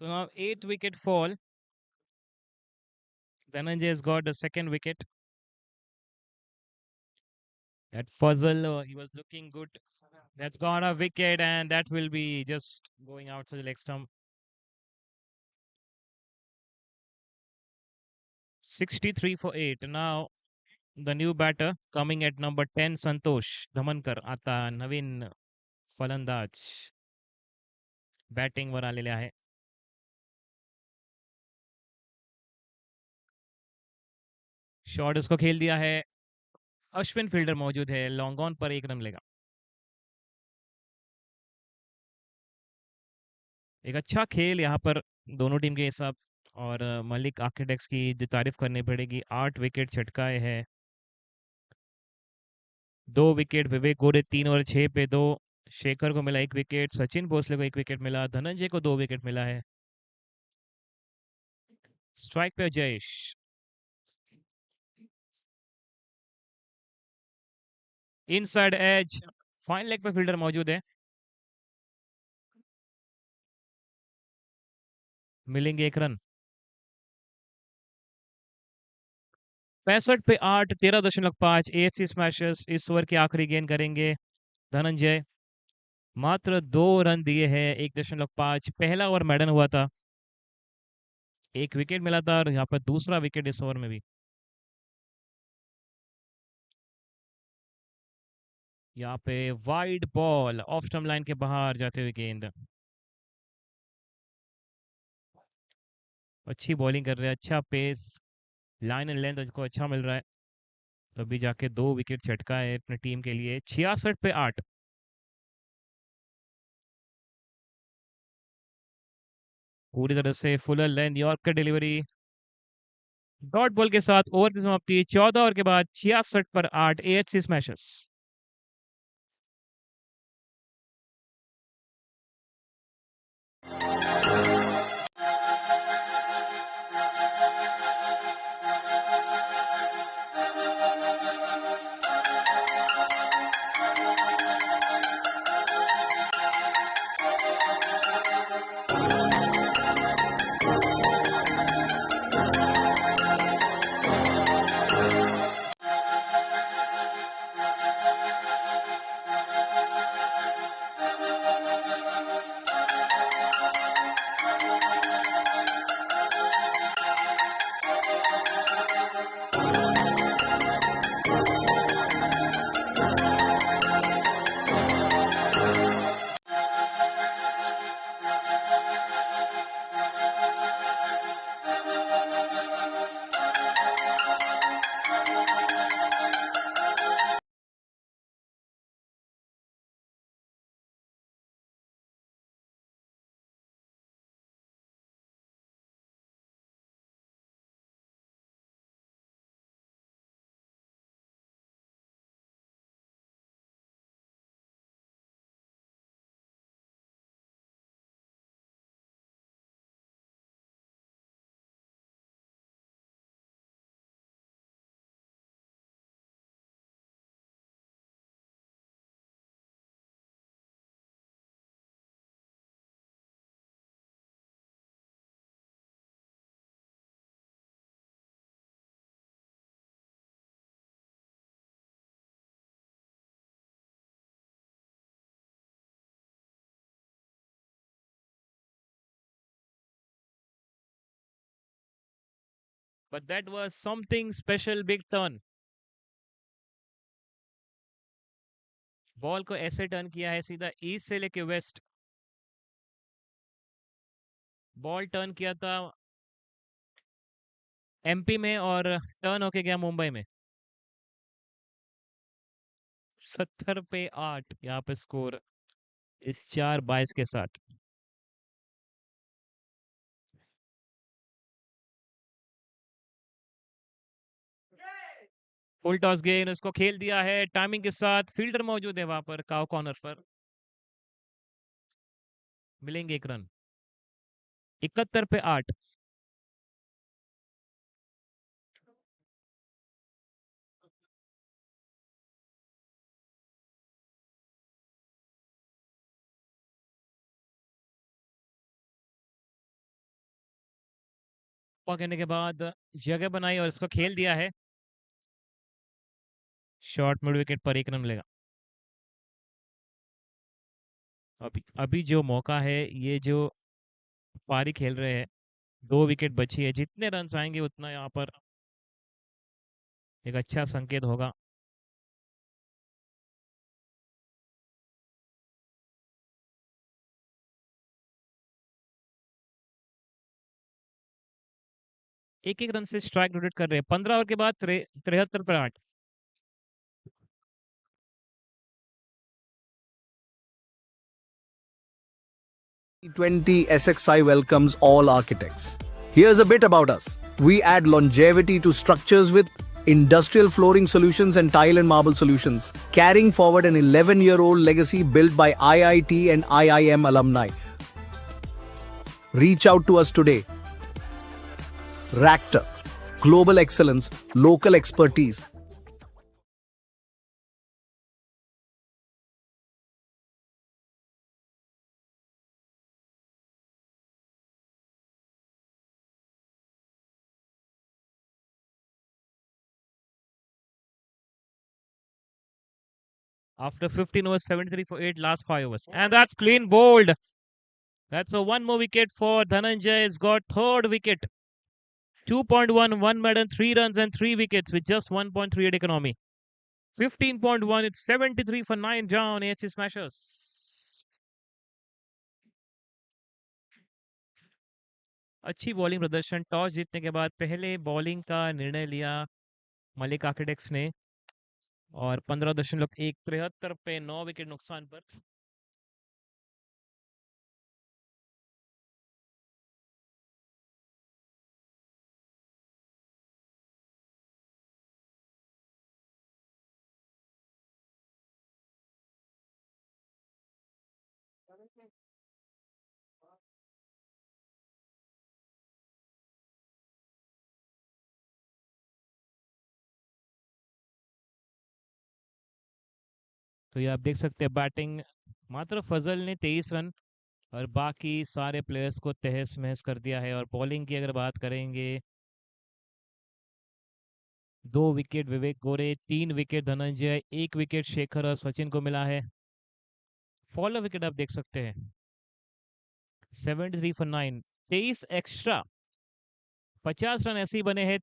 So now 8 wicket fall. Dhananjay has got the second wicket. That Fuzzle, he was looking good. That's gone a wicket, and that will be just going outside the leg stump. 63 for 8. Now the new batter coming at number 10, Santosh Dhamankar. आता नवीन फलंदाज बॅटिंगवर आलेले आहे. Shot उसको खेल दिया है. Ashwin fielder मौजूद है. लॉन्ग ऑन पर 1 रन लेगा. एक अच्छा खेल यहाँ पर दोनों टीम के हिसाब. और मलिक आर्किटेक्ट्स की जो तारीफ करनी पड़ेगी. 8 विकेट छटकाए हैं. 2 विकेट विवेक गोरे 3 और 6 पे 2. शेखर को मिला 1 विकेट. सचिन भोसले को 1 विकेट मिला. धनंजय को 2 विकेट मिला है. स्ट्राइक पे Jayesh. Inside edge. Fine leg पे फील्डर मौजूद है. मिलेंगे 1 रन. 65 पे 8. 13.5. AHC स्मैशर्स इस ओवर के आखिरी गेंद करेंगे धनंजय. मात्र 2 रन दिए हैं. 1.5. पहला ओवर मैडन हुआ था. 1 विकेट मिला था और यहाँ पर दूसरा विकेट इस ओवर में भी. यहाँ पे wide ball off stump line के बाहर जाते हुए गेंद. अच्छी बॉलिंग कर रहे हैं. अच्छा पेस, लाइन एंड लेंथ इसको अच्छा मिल रहा है. तभी जाके 2 विकेट छटका है अपनी टीम के लिए. 66 पे 8. पूरी तरह से Fuller length yorker delivery. Dot ball के साथ ओवर की समाप्ति. 14 ओवर के बाद 66 पर 8. AHC smashers. But that was something special. Big turn. Ball को ऐसे टर्न किया है सीधा ईस्ट से लेके वेस्ट. बॉल टर्न किया था MP में और टर्न होके गया मुंबई में. 70 पे 8 यहाँ पे स्कोर इस 4-22 के साथ. फुल टॉस गेंद उसको खेल दिया है टाइमिंग के साथ. फील्डर मौजूद है वहां पर काउ कॉर्नर पर. मिलेंगे 1 रन. 71 पे 8. पकड़ने के बाद जगह बनाई और इसको खेल दिया है। शॉर्ट मिड विकेट पर 1 रन मिलेगा। अभी अभी जो मौका है, ये जो पारी खेल रहे हैं, 2 विकेट बची है, जितने रन आएंगे उतना यहाँ पर एक अच्छा संकेत होगा। एक एक रन से स्ट्राइक रोटेट कर रहे हैं। 15 ओवर के बाद 73 पर 8। T20 SXI welcomes all architects. Here's a bit about us. We add longevity to structures with industrial flooring solutions and tile and marble solutions, carrying forward an 11-year-old legacy built by IIT and IIM alumni. Reach out to us today. Ractor, global excellence, local expertise. After 15 overs, 73 for 8, last 5 overs. And that's clean bowled. That's a one more wicket for Dhananjay. He's got third wicket. 2.1, 1 made and 3 runs and 3 wickets with just 1.38 economy. 15.1, it's 73 for 9 down. AHC Smashers. अच्छी bowling प्रदर्शन। Toss जीतने के बाद पहले bowling का निर्णय लिया Malik architects ने और 15.173 पे 9 विकेट नुकसान पर तो ये आप देख सकते हैं बैटिंग मात्र फजल ने 23 रन और बाकी सारे प्लेयर्स को तहस महस कर दिया है। और बॉलिंग की अगर बात करेंगे, 2 विकेट विवेक गोरे, 3 विकेट धनंजय, 1 विकेट शेखर और सचिन को मिला है। फॉलो विकेट आप देख सकते हैं 73 फॉर 9, 23 एक्स्ट्रा, 50 रन ऐसे ही बने हैं,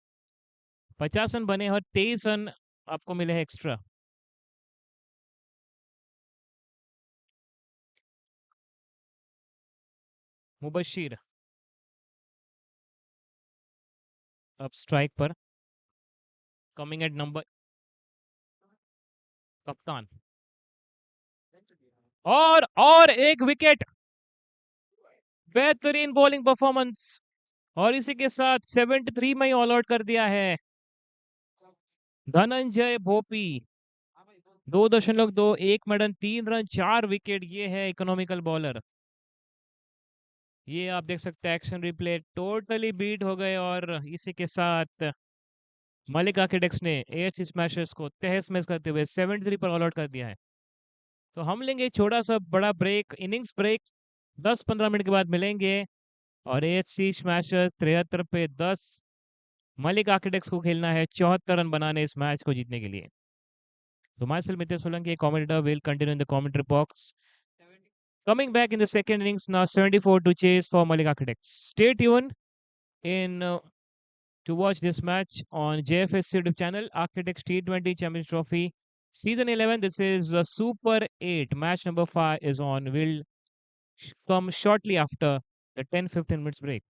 50 रन बने और 23 रन आपको मिले हैं एक्स्ट्रा। मुबशिर अब स्ट्राइक पर, कमिंग एट नंबर, कप्तान, और एक विकेट। बेहतरीन बॉलिंग परफॉर्मेंस और इसी के साथ 73 में ही ऑल आउट कर दिया है Dhananjay Bhopi. 2.2, 1 maiden, 3 run, 4 wicket. ये है इकोनॉमिकल बॉलर। ये आप देख सकते हैं एक्शन रिप्ले, टोटली बीट हो गए और इसी के साथ मलिक आर्किटेक्ट्स ने एएचसी स्मैशर्स को तहस महस करते हुए 73 पर ऑल आउट कर दिया है। तो हम लेंगे छोटा सा बड़ा ब्रेक, इनिंग्स ब्रेक। 10-15 मिनट के बाद मिलेंगे और एएचसी स्मैशर्स 73 पे 10, मलिक आर्किटेक्ट्स को खेलना है 74 रन बनाने इस मैच को जीतने के लिए। So myself Mithya Solanki, commentator, will continue in the commentary box. Coming back in the second innings, now 74 to chase for Malik Architects. Stay tuned in to watch this match on JFS YouTube channel, Architects T20 Championship Trophy Season 11. This is Super 8. Match number 5 is on. Will come shortly after the 10-15 minutes break.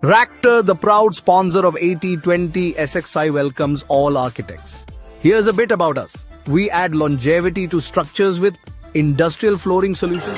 Ractor, the proud sponsor of AT20 SXI, welcomes all architects. Here's a bit about us. We add longevity to structures with industrial flooring solutions.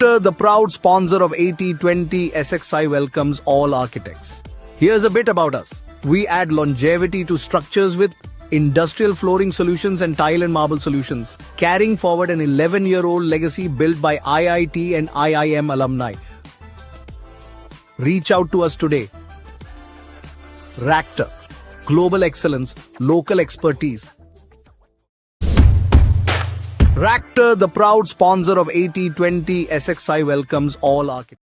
Ractor, the proud sponsor of AT20 SXI, welcomes all architects. Here's a bit about us. We add longevity to structures with industrial flooring solutions and tile and marble solutions, carrying forward an 11-year-old legacy built by IIT and IIM alumni. Reach out to us today. Ractor, global excellence, local expertise. Ractor, the proud sponsor of AT20 SXI, welcomes all architects.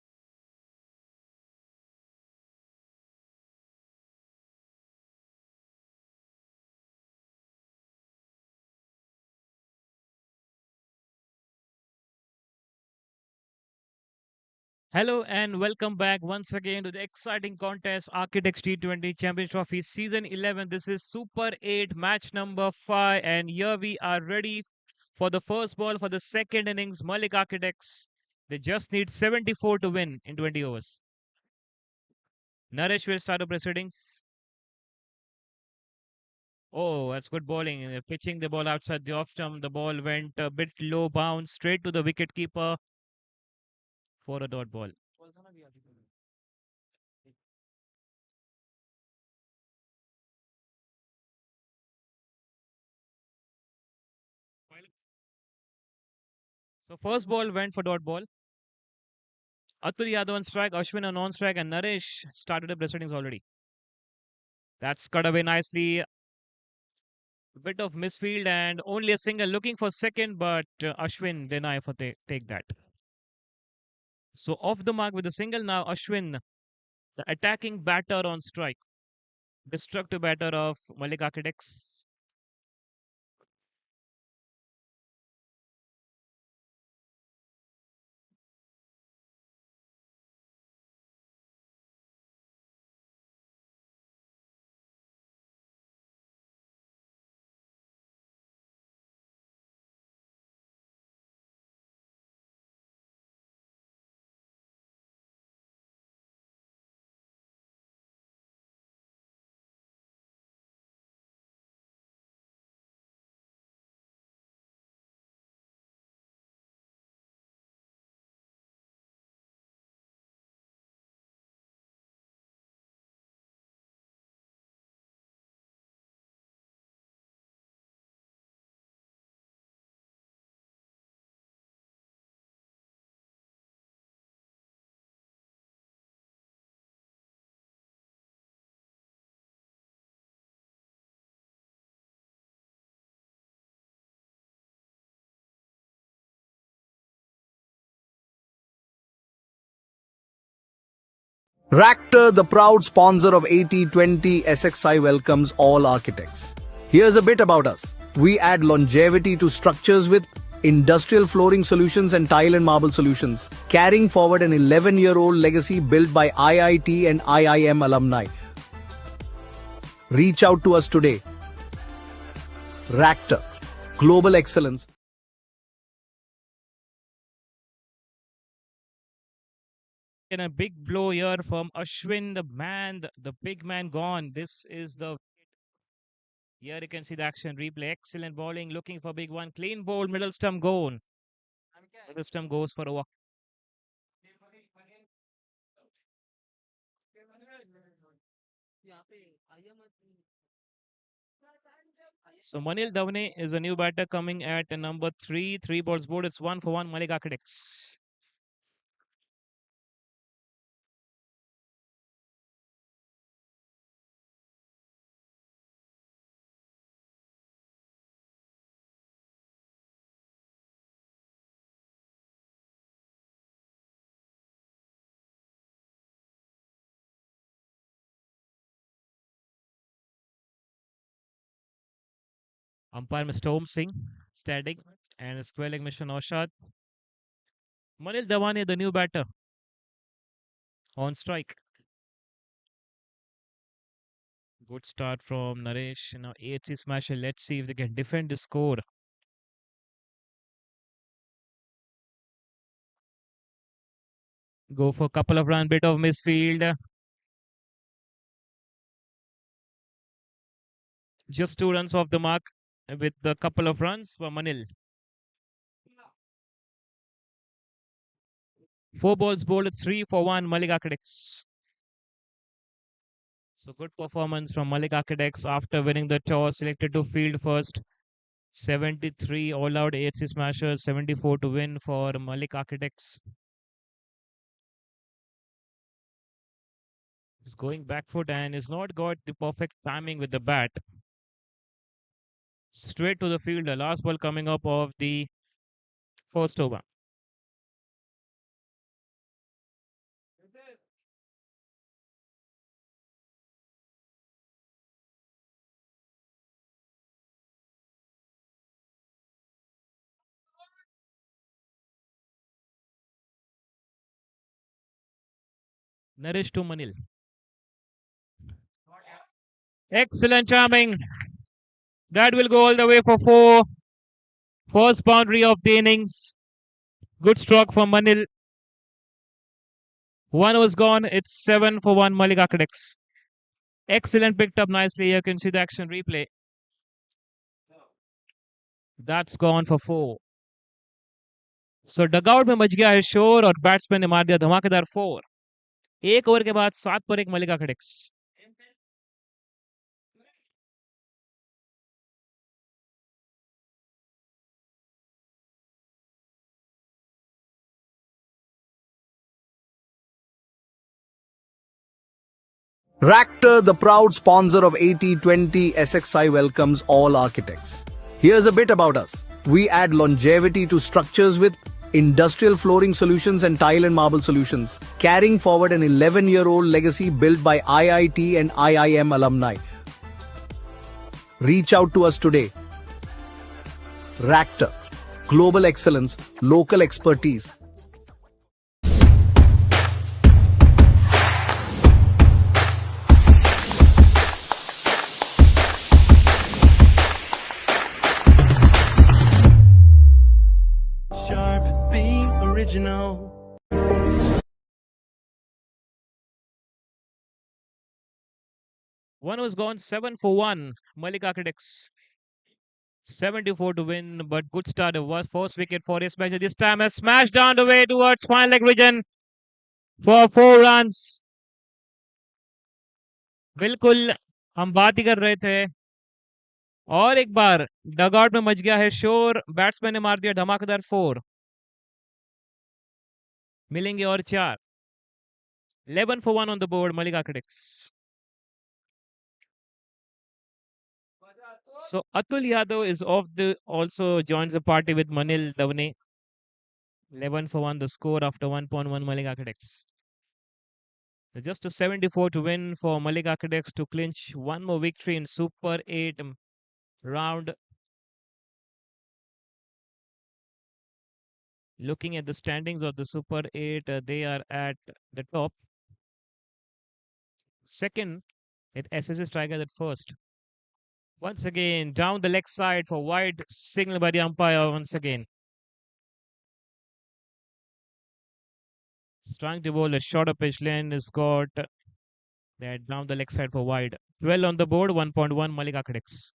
Hello and welcome back once again to the exciting contest Architects T20 Champions Trophy Season 11. This is Super 8 match number 5 and here we are ready for the first ball for the second innings. Malik Architects, they just need 74 to win in 20 overs. Naresh will start the proceedings. Oh, that's good bowling. Pitching the ball outside the off stump. The ball went a bit low, bounce straight to the wicket keeper for a dot ball. So first ball went for dot ball. Atul Yadav on strike, Ashwin on non-strike, and Naresh started the proceedings already. That's cut away nicely. A bit of misfield and only a single looking for second, but Ashwin deny for take that. So off the mark with a single now. Ashwin, the attacking batter on strike, destructive batter of Malik Architects. Ractor, the proud sponsor of AT20 SXI, welcomes all architects. Here's a bit about us. We add longevity to structures with industrial flooring solutions and tile and marble solutions, carrying forward an 11-year-old legacy built by IIT and IIM alumni. Reach out to us today. Ractor, global excellence. And a big blow here from Ashwin, the man, the big man gone. This is the here you can see the action replay. Excellent bowling, looking for big one. Clean bowl, middle stump gone. Middle stump goes for a walk. So Manil Davane is a new batter coming at number 3. 3 balls board. It's 1 for 1 Malik Architects. Umpire Mr. Om Singh standing and square leg Mr. Naushad. Manil Davane, the new batter on strike. Good start from Naresh. Now AHC smasher. Let's see if they can defend the score. Go for a couple of run, bit of misfield. Just 2 runs off the mark with a couple of runs for Manil. Four balls bowled, 3 for 1, Malik Architects. So good performance from Malik Architects after winning the toss, selected to field first. 73 all out AHC smashers, 74 to win for Malik Architects. He's going back foot and has not got the perfect timing with the bat. Straight to the field, the last ball coming up of the first over. Naresh to Manil. Excellent timing. That will go all the way for four. First boundary of the innings. Good stroke from Manil. One was gone. It's 7 for 1, Malik Architects. Excellent, picked up nicely. You can see the action replay. That's gone for four. So dugout में much गया है शोर और batsman ने मार दिया धमाकेदार 4. एक ओवर के बाद 7 पर 1 मलिका खड़िक्स. Ractor, the proud sponsor of AT20 SXI, welcomes all architects. Here's a bit about us. We add longevity to structures with industrial flooring solutions and tile and marble solutions, carrying forward an 11-year-old legacy built by IIT and IIM alumni. Reach out to us today. Ractor, global excellence, local expertise. Sharp being original. One was gone, 7 for 1, Malik Architects. 74 to win, but good start. It was first wicket for his match. This time has smashed down the way towards final leg region for 4 runs. बिल्कुल हम बात ही कर रहे थे और एक बार dugout में much गया है शोर. बैट्समैन ने मार दिया धमाकेदार 4. मिलेंगे और 4. 11 for 1 on the board, Malik Architects. So Atul Yadav is off the also joins the party with Manil Davne. 11 for 1 the score after 1.1 Malik Architects. So just a 74 to win for Malik Architects to clinch one more victory in Super 8 round. Looking at the standings of the Super 8, they are at the top. Second, it SSS Tigers at first. Once again, down the leg side for wide signal by the umpire once again. Trying to bowl a shorter pitch lane has got that down the leg side for wide. 12 on the board, 1.1 Malik Architects.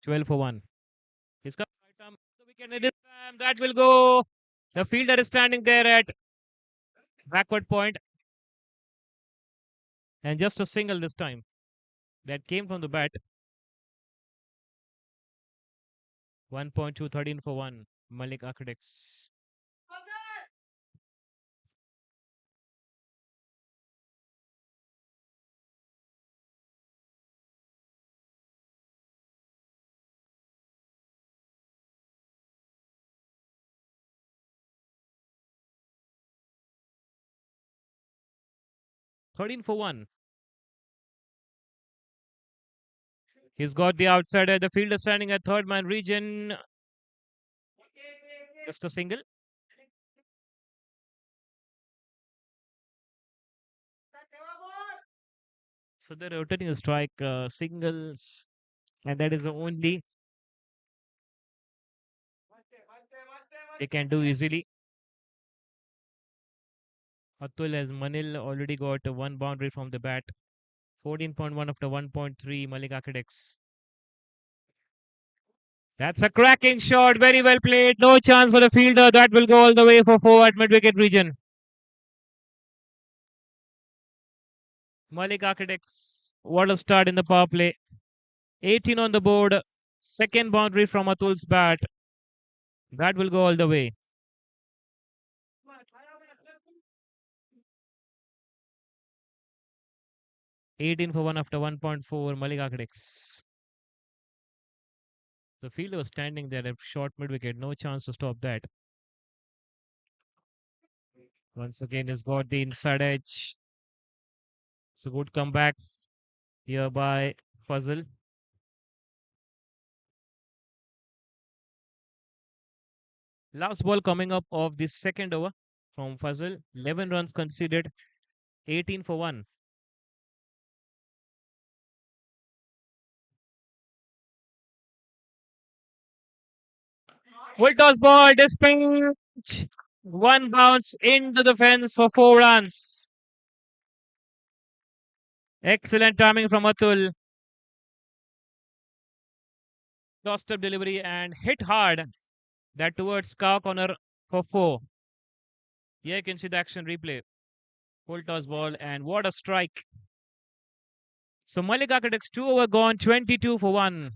$12 for 1. He's got right arm the wicket and this time that will go. The fielder is standing there at backward point. And just a single this time. That came from the bat. 1.2, 13 for 1. Malik Architects. $13 for 1. He's got the outsider. The fielder standing at third man region. Just a single. So they're rotating the strike singles, and that is the only they can do easily. Atul as Manil already got one boundary from the bat. 14.1 after 1.3. Malik Architects. That's a cracking shot. Very well played. No chance for the fielder. That will go all the way for 4 at mid wicket region. Malik Architects. What a start in the power play. 18 on the board. Second boundary from Atul's bat. That will go all the way. 18 for 1 after 1.4. Malik Architects. The fielder was standing there at short mid wicket. No chance to stop that. Once again, he's got the inside edge. So good comeback here by Fazil. Last ball coming up of the second over from Fazil. 11 runs conceded, 18 for 1. Full toss ball, dispatch. One bounce into the fence for 4 runs. Excellent timing from Atul. Tossed up delivery and hit hard. That towards cow corner for 4. Here you can see the action replay. Full toss ball and what a strike. So Malik Architects 2 over gone, 22 for 1.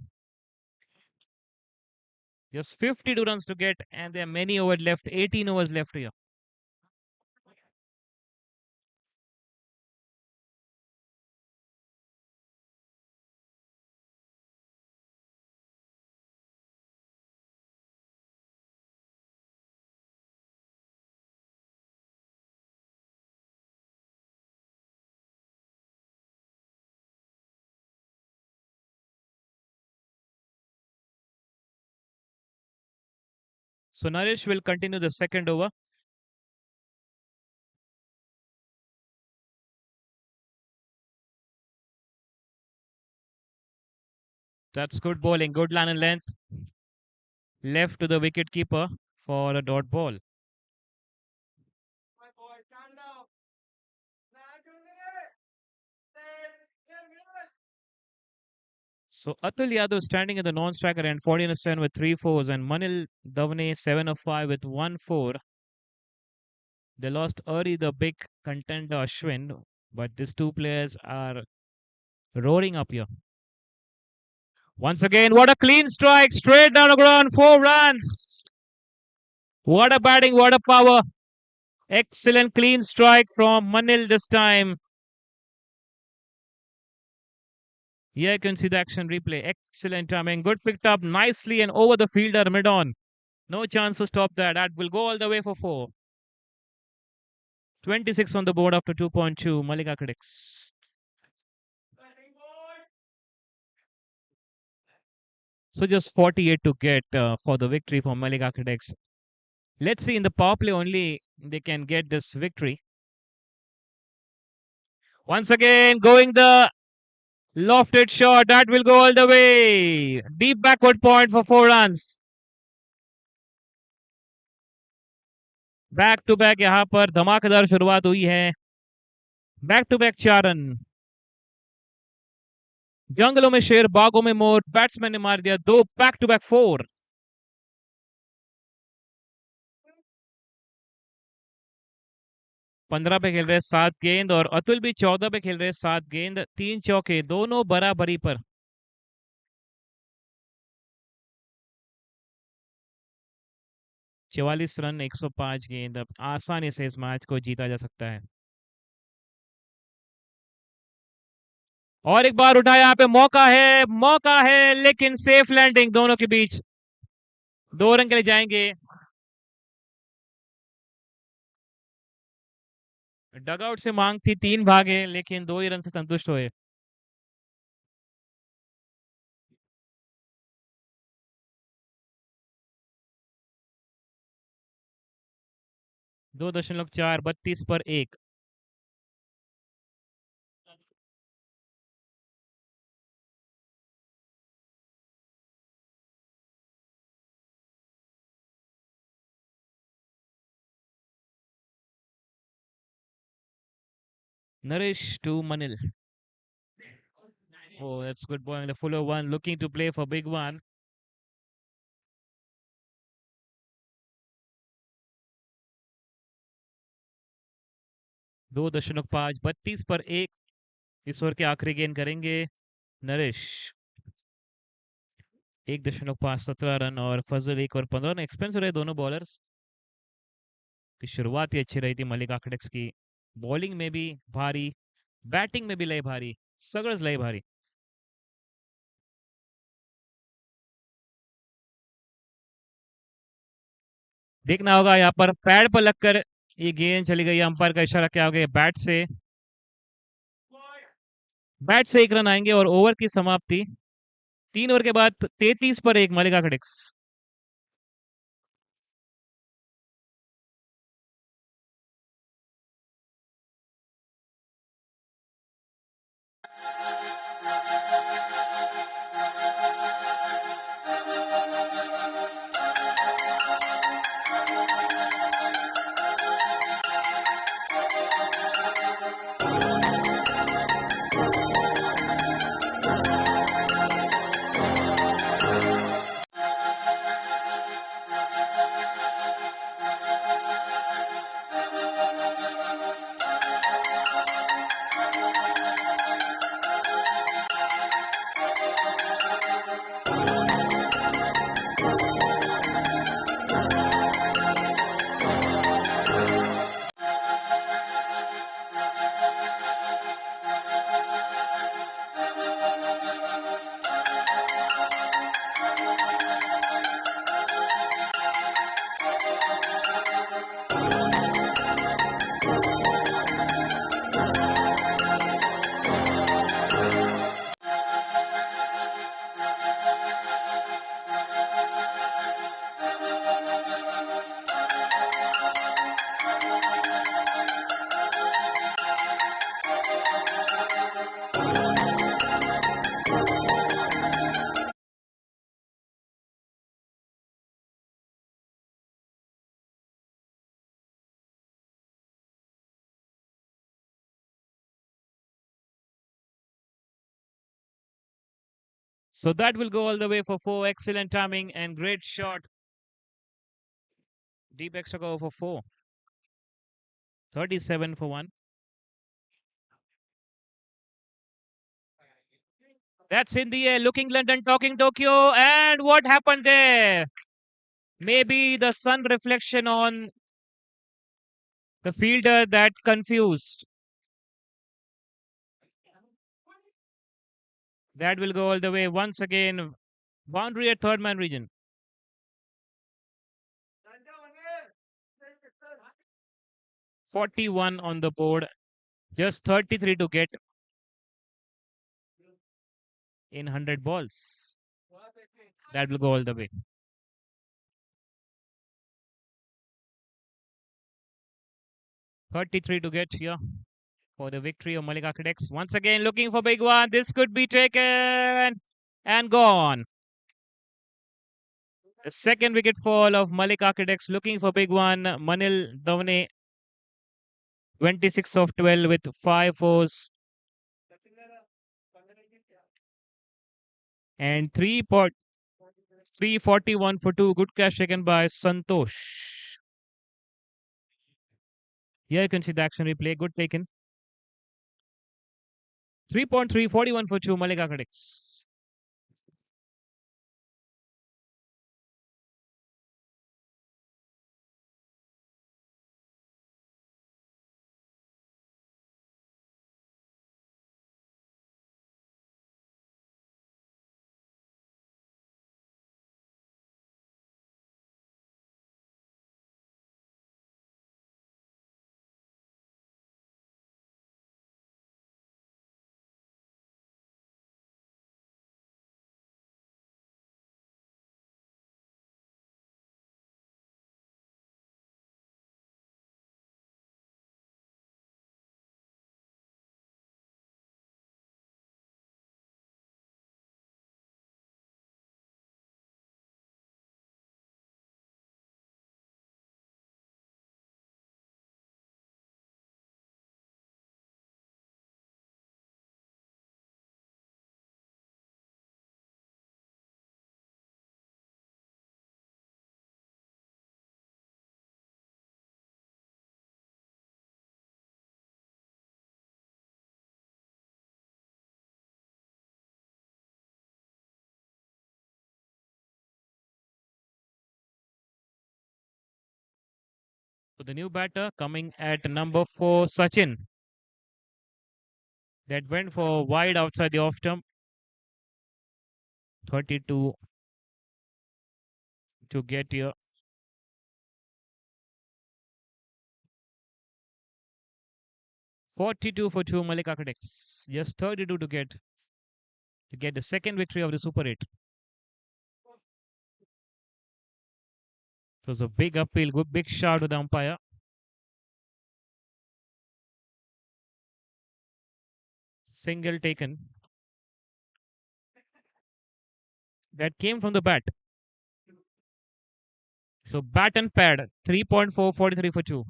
Just 52 runs to get, and there are many overs left, 18 overs left here. So Naresh will continue the second over. That's good bowling, good line and length. Left to the wicket keeper for a dot ball. So Atul Yadav standing at the non-striker end, 14 of 7 with 3 fours, and Manil Davane 7 of 5 with 1 4. They lost early the big contender Ashwin, but these two players are roaring up here. Once again, what a clean strike, straight down the ground, 4 runs. What a batting, what a power. Excellent clean strike from Manil this time. Here you can see the action replay. Excellent timing. Good picked up nicely and over the fielder mid on. No chance to stop that. That will go all the way for 4. 26 on the board after 2.2. Malik Architects. So just 48 to get for the victory for Malik Architects. Let's see in the power play only they can get this victory. Once again, going the lofted shot. That will go all the way. Deep backward point for 4 runs. Back to back यहाँ पर धमाकेदार शुरुआत हुई है. Back to back 4 run. जंगलों में शेर, बागों में मोर. बैट्समैन ने मार दिया 2. Back to back 4. 15 पे खेल रहे 7 गेंद और अतुल भी 14 पे खेल रहे 7 गेंद. 3 चौके दोनों बराबरी पर. 44 रन 105 गेंद. अब आसानी से इस मैच को जीता जा सकता है. और एक बार उठाया, यहाँ पे मौका है लेकिन सेफ लैंडिंग दोनों के बीच. 2 रन के लिए जाएंगे. डगआउट से मांग थी 3 भागे लेकिन 2 ही रन से संतुष्ट हुए. दो 2.4 32 पर 1. Nourish to Manil. Oh, that's good boy. The fuller one looking to play for big one. दो दशमलव पाँच 32 पर 1 इस ओवर के आखिरी गेंद करेंगे नरेश 1.5 17 रन और फजल 1 और 15 रन एक्सपेंसिव रहे दोनों बॉलर्स की शुरुआत ही अच्छी रही थी मलिक आर्किटेक्ट्स की बॉलिंग में भी भारी बैटिंग में भी लय भारी सगळच लय भारी देखना होगा यहाँ पर पैड पर लगकर ये गेंद चली गई अंपायर का इशारा क्या हो गया बैट से 1 रन आएंगे और ओवर की समाप्ति 3 ओवर के बाद 33 पर 1 Malik architects So that will go all the way for 4. Excellent timing and great shot. Deep extra cover for 4. 37 for 1. That's in the air. Looking London, talking Tokyo. And what happened there? Maybe the sun reflection on the fielder that confused. That will go all the way once again. Boundary at third man region. 41 on the board. Just 33 to get in 100 balls. That will go all the way. 33 to get here for the victory of Malik Architects. Once again, looking for big one. This could be taken and gone. The second wicket fall of Malik Architects looking for big one. Manil Davne 26 of 12 with 5 fours and 341 for 2. Good catch taken by Santosh. Here you can see the action replay. Good taken. 3.3, 41 for 2, Malik Architects. the new batter coming at number 4, Sachin. That went for wide outside the off stump. 32 to get here. 42 for 2, Malik Architects. Just 32 to get the second victory of the Super 8. It was a big appeal, good big shot to the umpire. Single taken. That came from the bat. So bat and pad, 3.4, 43 for 2.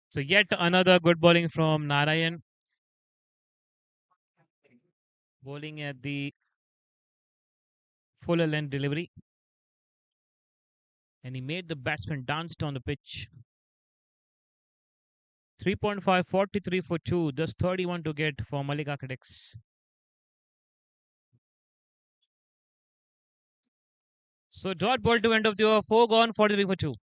So yet another good bowling from Narayan. Bowling at the fuller length delivery. And he made the batsman danced on the pitch. 3.5, 43 for 2. Just 31 to get for Malik Architects. So dot ball to end of the over. 4 gone, 43 for 2.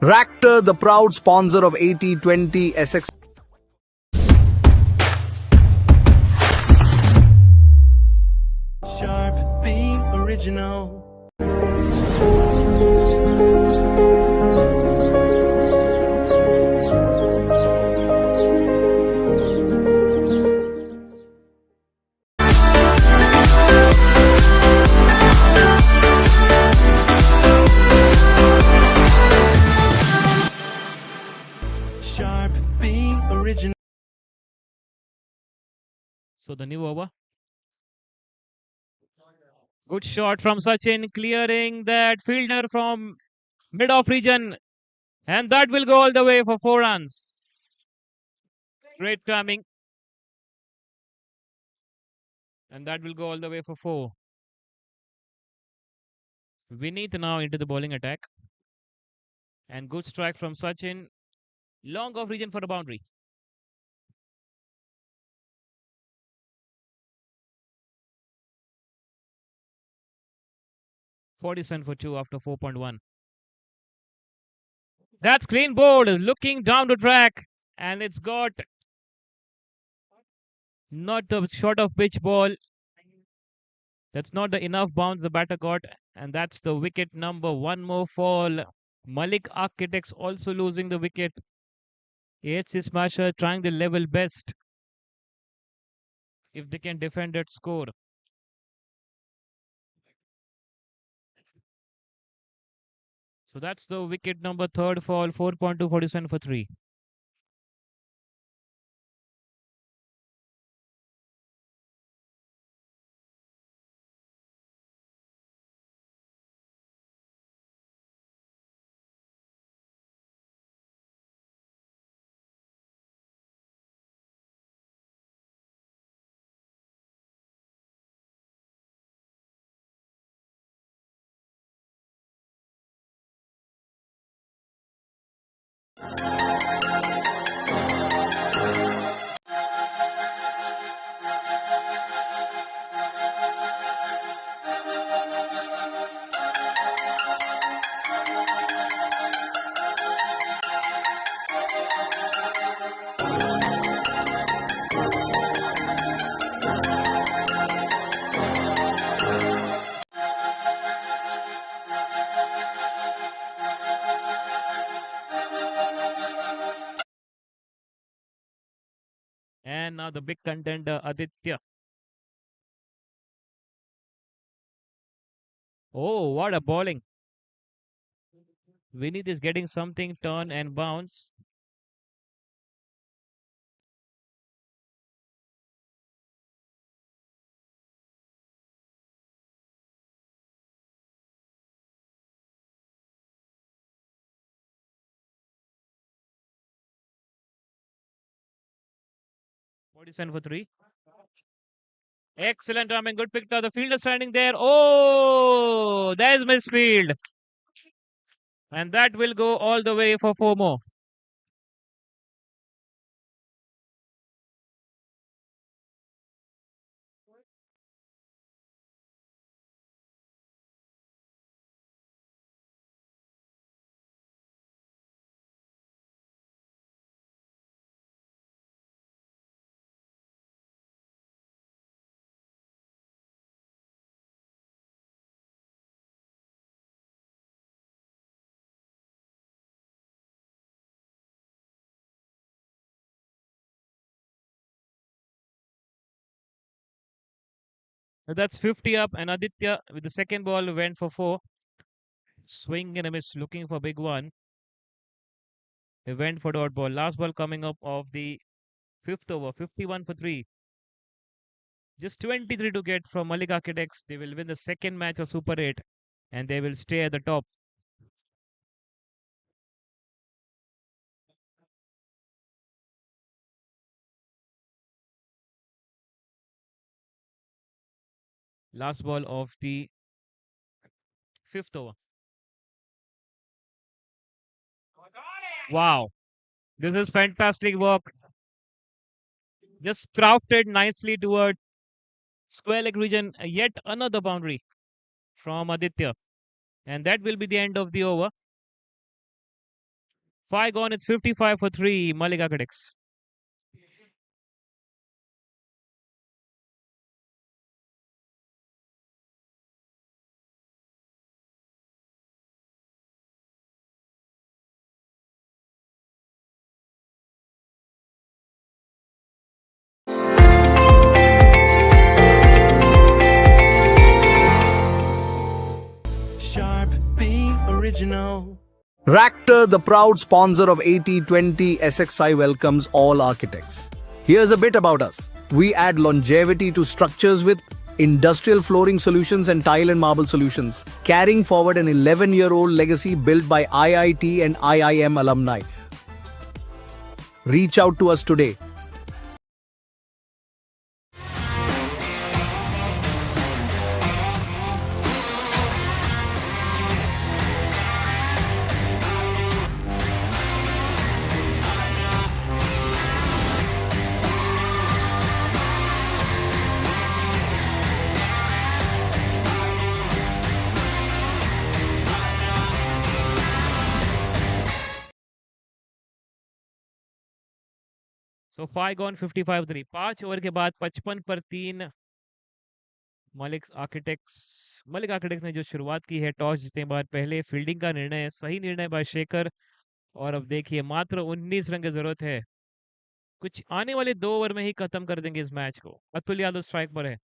Ractor, the proud sponsor of AT20 SX. Sharp being original. Sharp being original. So the new over. Good shot from Sachin, clearing that fielder from mid-off region. And that will go all the way for 4 runs. Great timing. And that will go all the way for 4. Vineet now into the bowling attack. And good strike from Sachin. Long off region for a boundary. $47 for 2 after 4.1. That's clean bowled, looking down the track. And it's got not the short of pitch ball. That's not the enough bounce the batter got. And that's the wicket number 1 more fall. Malik Architects also losing the wicket. AHC Smasher trying the level best if they can defend that score. So that's the wicket number 3rd fall, 4.2, 47 for 3. now the big contender Aditya. Oh, what a bowling. Vinith is getting something turn and bounce. Forty-seven for three. Excellent timing, good pick. The fielder standing there. Oh, there's misfield. And that will go all the way for four more. That's 50 up, and Aditya with the second ball went for four. Swing and a miss, looking for big one. He went for dot ball. Last ball coming up of the fifth over, 51 for three. Just 23 to get from Malik Architects. They will win the second match of Super 8 and they will stay at the top. Last ball of the fifth over. Wow. This is fantastic work. Just crafted nicely toward square leg region. Yet another boundary from Aditya. And that will be the end of the over. 5 gone. It's 55 for 3. Malik Architects. Sharp, be original. Ractor, the proud sponsor of AT20 SXI, welcomes all architects. Here's a bit about us. We add longevity to structures with industrial flooring solutions and tile and marble solutions, carrying forward an 11-year-old legacy built by IIT and IIM alumni. Reach out to us today. So 5 gone 55 3. 5 over के बाद 55 पर 3 Malik architects ने जो शुरुआत की है toss जीतने बाद पहले फील्डिंग का निर्णय सही निर्णय बाय शेखर और अब देखिए मात्र 19 रन की जरूरत है कुछ आने वाले 2 ओवर में ही खत्म कर देंगे इस मैच को अतुल यादव स्ट्राइक पर है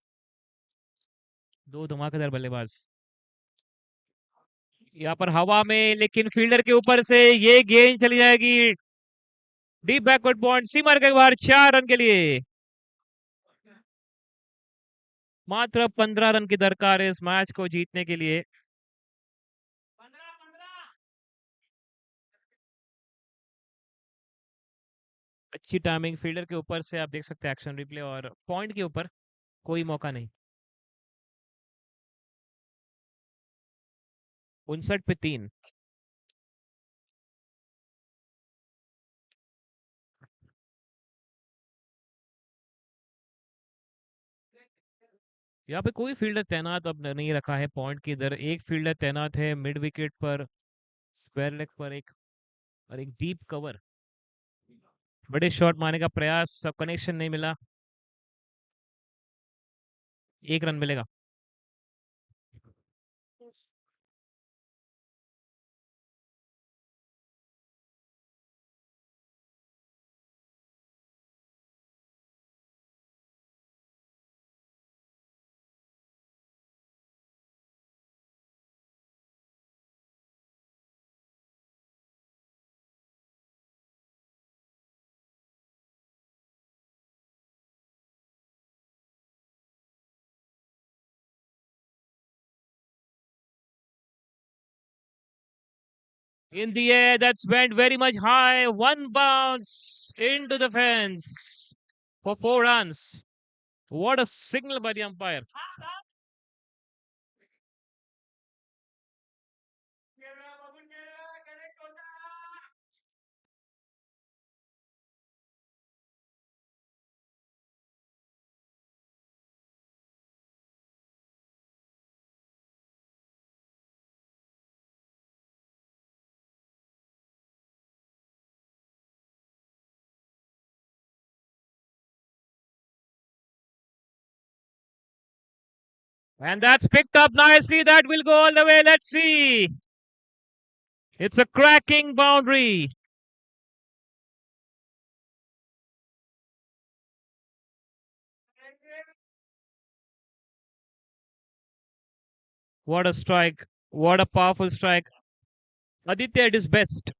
दो धमाकेदार बल्लेबाज यहाँ पर हवा में लेकिन फील्डर के ऊपर से ये गेंद चली जाएगी डीप बैकवर्ड पॉइंट सीमर के बाहर 4 रन के लिए मात्र 15 रन की दरकार है इस मैच को जीतने के लिए अच्छी टाइमिंग फील्डर के ऊपर से आप देख सकते हैं एक्शन रिप्ले और पॉइंट के ऊपर कोई मौका नहीं 59 पे 3 यहाँ पे कोई फील्डर तैनात अब नहीं रखा है पॉइंट की इधर एक फील्डर तैनात है मिड विकेट पर स्क्वायर लेग पर एक और एक डीप कवर बड़े शॉट मारने का प्रयास सब कनेक्शन नहीं मिला 1 रन मिलेगा In the air, that's went very much high. One bounce into the fence for 4 runs. What a signal by the umpire. And that's picked up nicely. That will go all the way. Let's see. It's a cracking boundary. What a strike. What a powerful strike. Aditya at his best.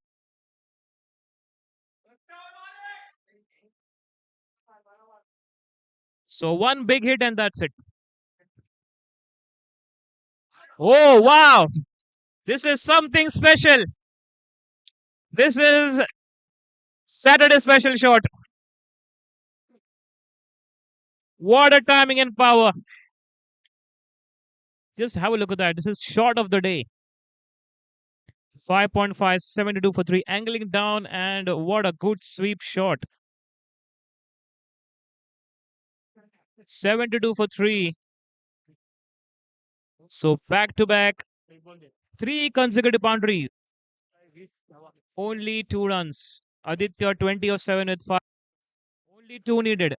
So one big hit and that's it. Oh, wow. This is something special. This is Saturday special shot. What a timing and power. Just have a look at that. This is shot of the day. 5.5, 72 for 3. Angling down and what a good sweep shot. 72 for 3. So back to back. 3 consecutive boundaries. Only 2 runs. Aditya 20 of 7 with 5. Only 2 needed.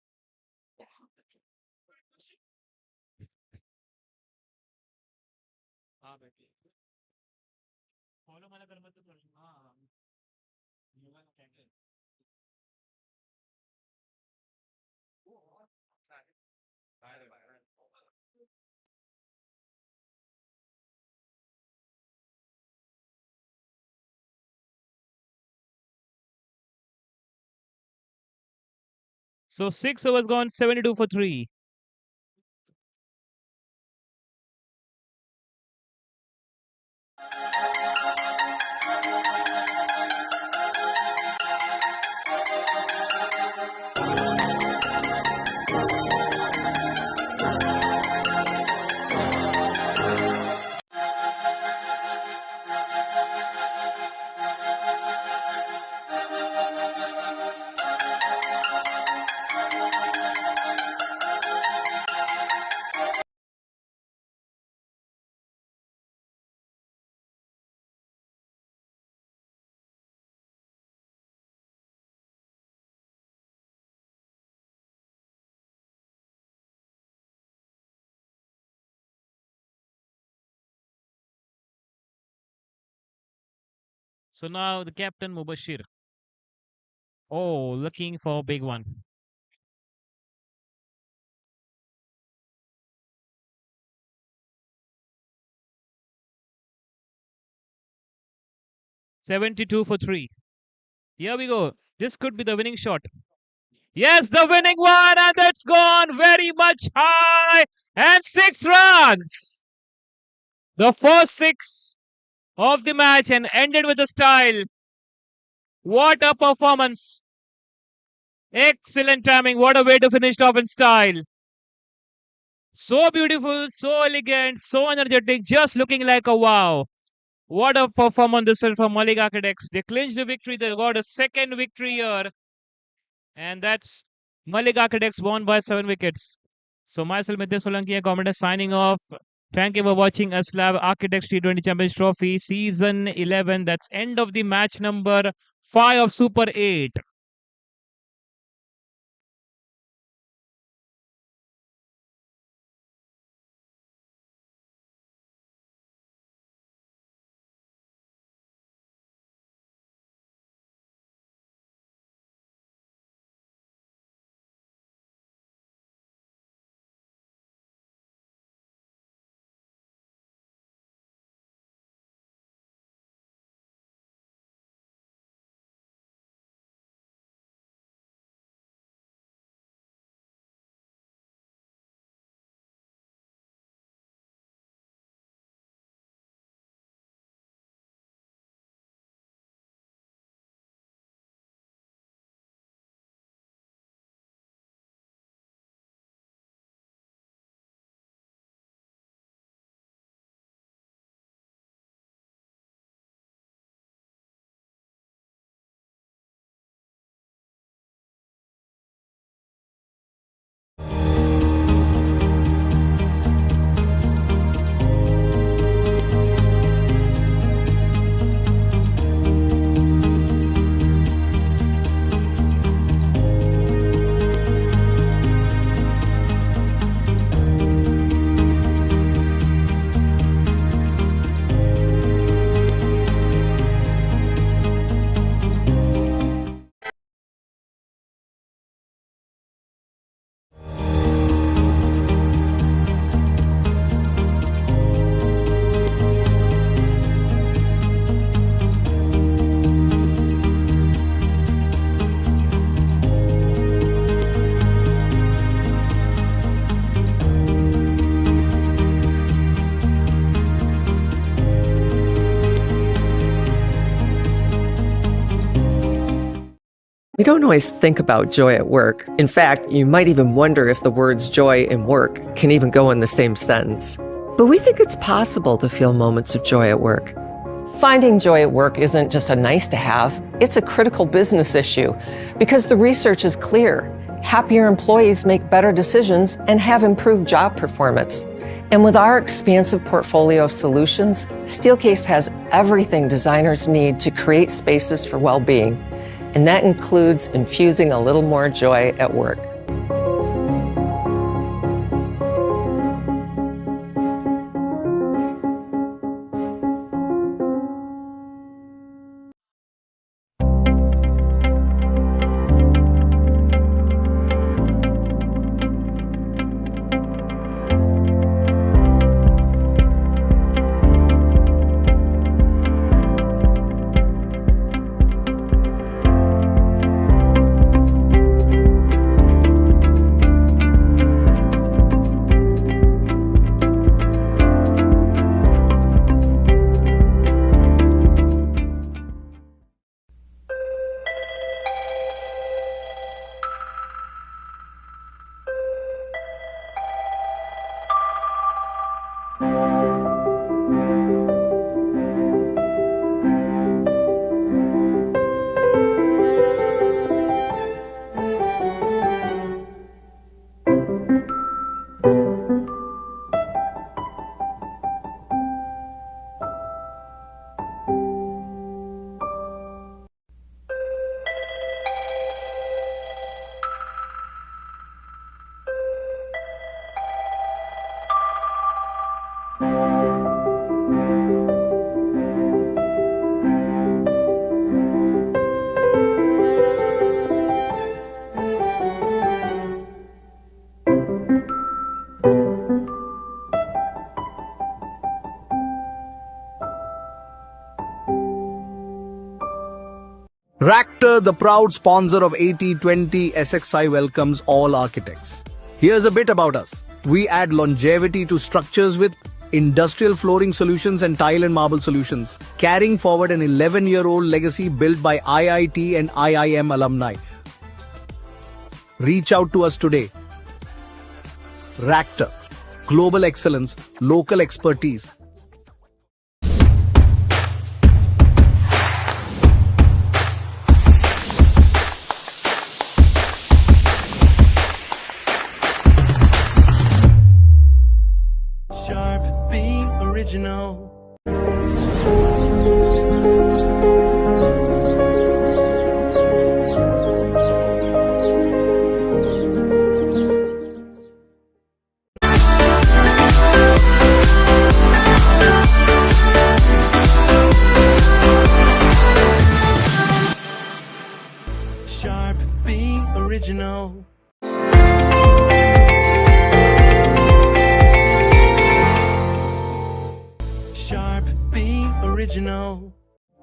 So 6 overs gone, 72 for 3. So now the captain Mubashir. Oh, looking for a big one. 72 for 3. Here we go. This could be the winning shot. Yes, the winning one, and that's gone very much high. And 6 runs. The first 6 of the match and ended with a style. What a performance. Excellent timing. What a way to finish off in style. So beautiful, so elegant, so energetic, just looking like a wow. What a performance this is from Malik Architects. They clinched the victory. They got a second victory here. And that's Malik Architects won by 7 wickets. So myself, Mithya Solanki, and comment signing off. Thank you for watching Aslab Architects T20 Champions Trophy Season 11. That's end of the match number 5 of Super 8. You don't always think about joy at work. In fact, you might even wonder if the words joy and work can even go in the same sentence. But we think it's possible to feel moments of joy at work. Finding joy at work isn't just a nice to have, it's a critical business issue because the research is clear. Happier employees make better decisions and have improved job performance. And with our expansive portfolio of solutions, Steelcase has everything designers need to create spaces for well-being. And that includes infusing a little more joy at work. Ractor, the proud sponsor of T20 SXI, welcomes all architects. Here's a bit about us. We add longevity to structures with industrial flooring solutions and tile and marble solutions, carrying forward an 11-year-old legacy built by IIT and IIM alumni. Reach out to us today. Ractor, global excellence, local expertise. Sharp, be original. Sharp, be original. Sharp, be original.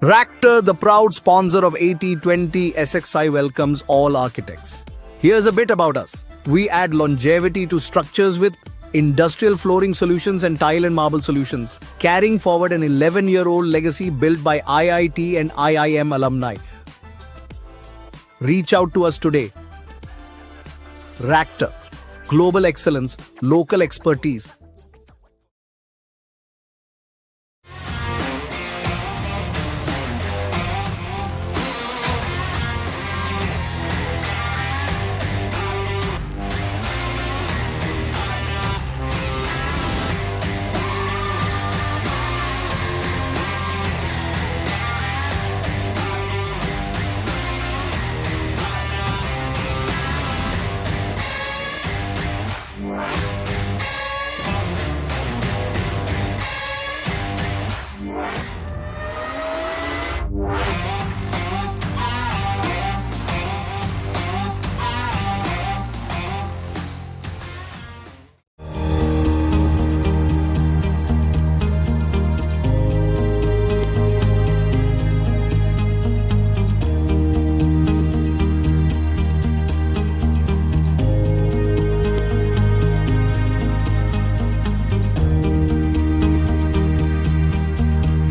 Ractor, the proud sponsor of T20 SXI, welcomes all architects. Here's a bit about us. We add longevity to structures with industrial flooring solutions and tile and marble solutions, carrying forward an 11-year-old legacy built by IIT and IIM alumni. Reach out to us today. Ractor, global excellence, local expertise.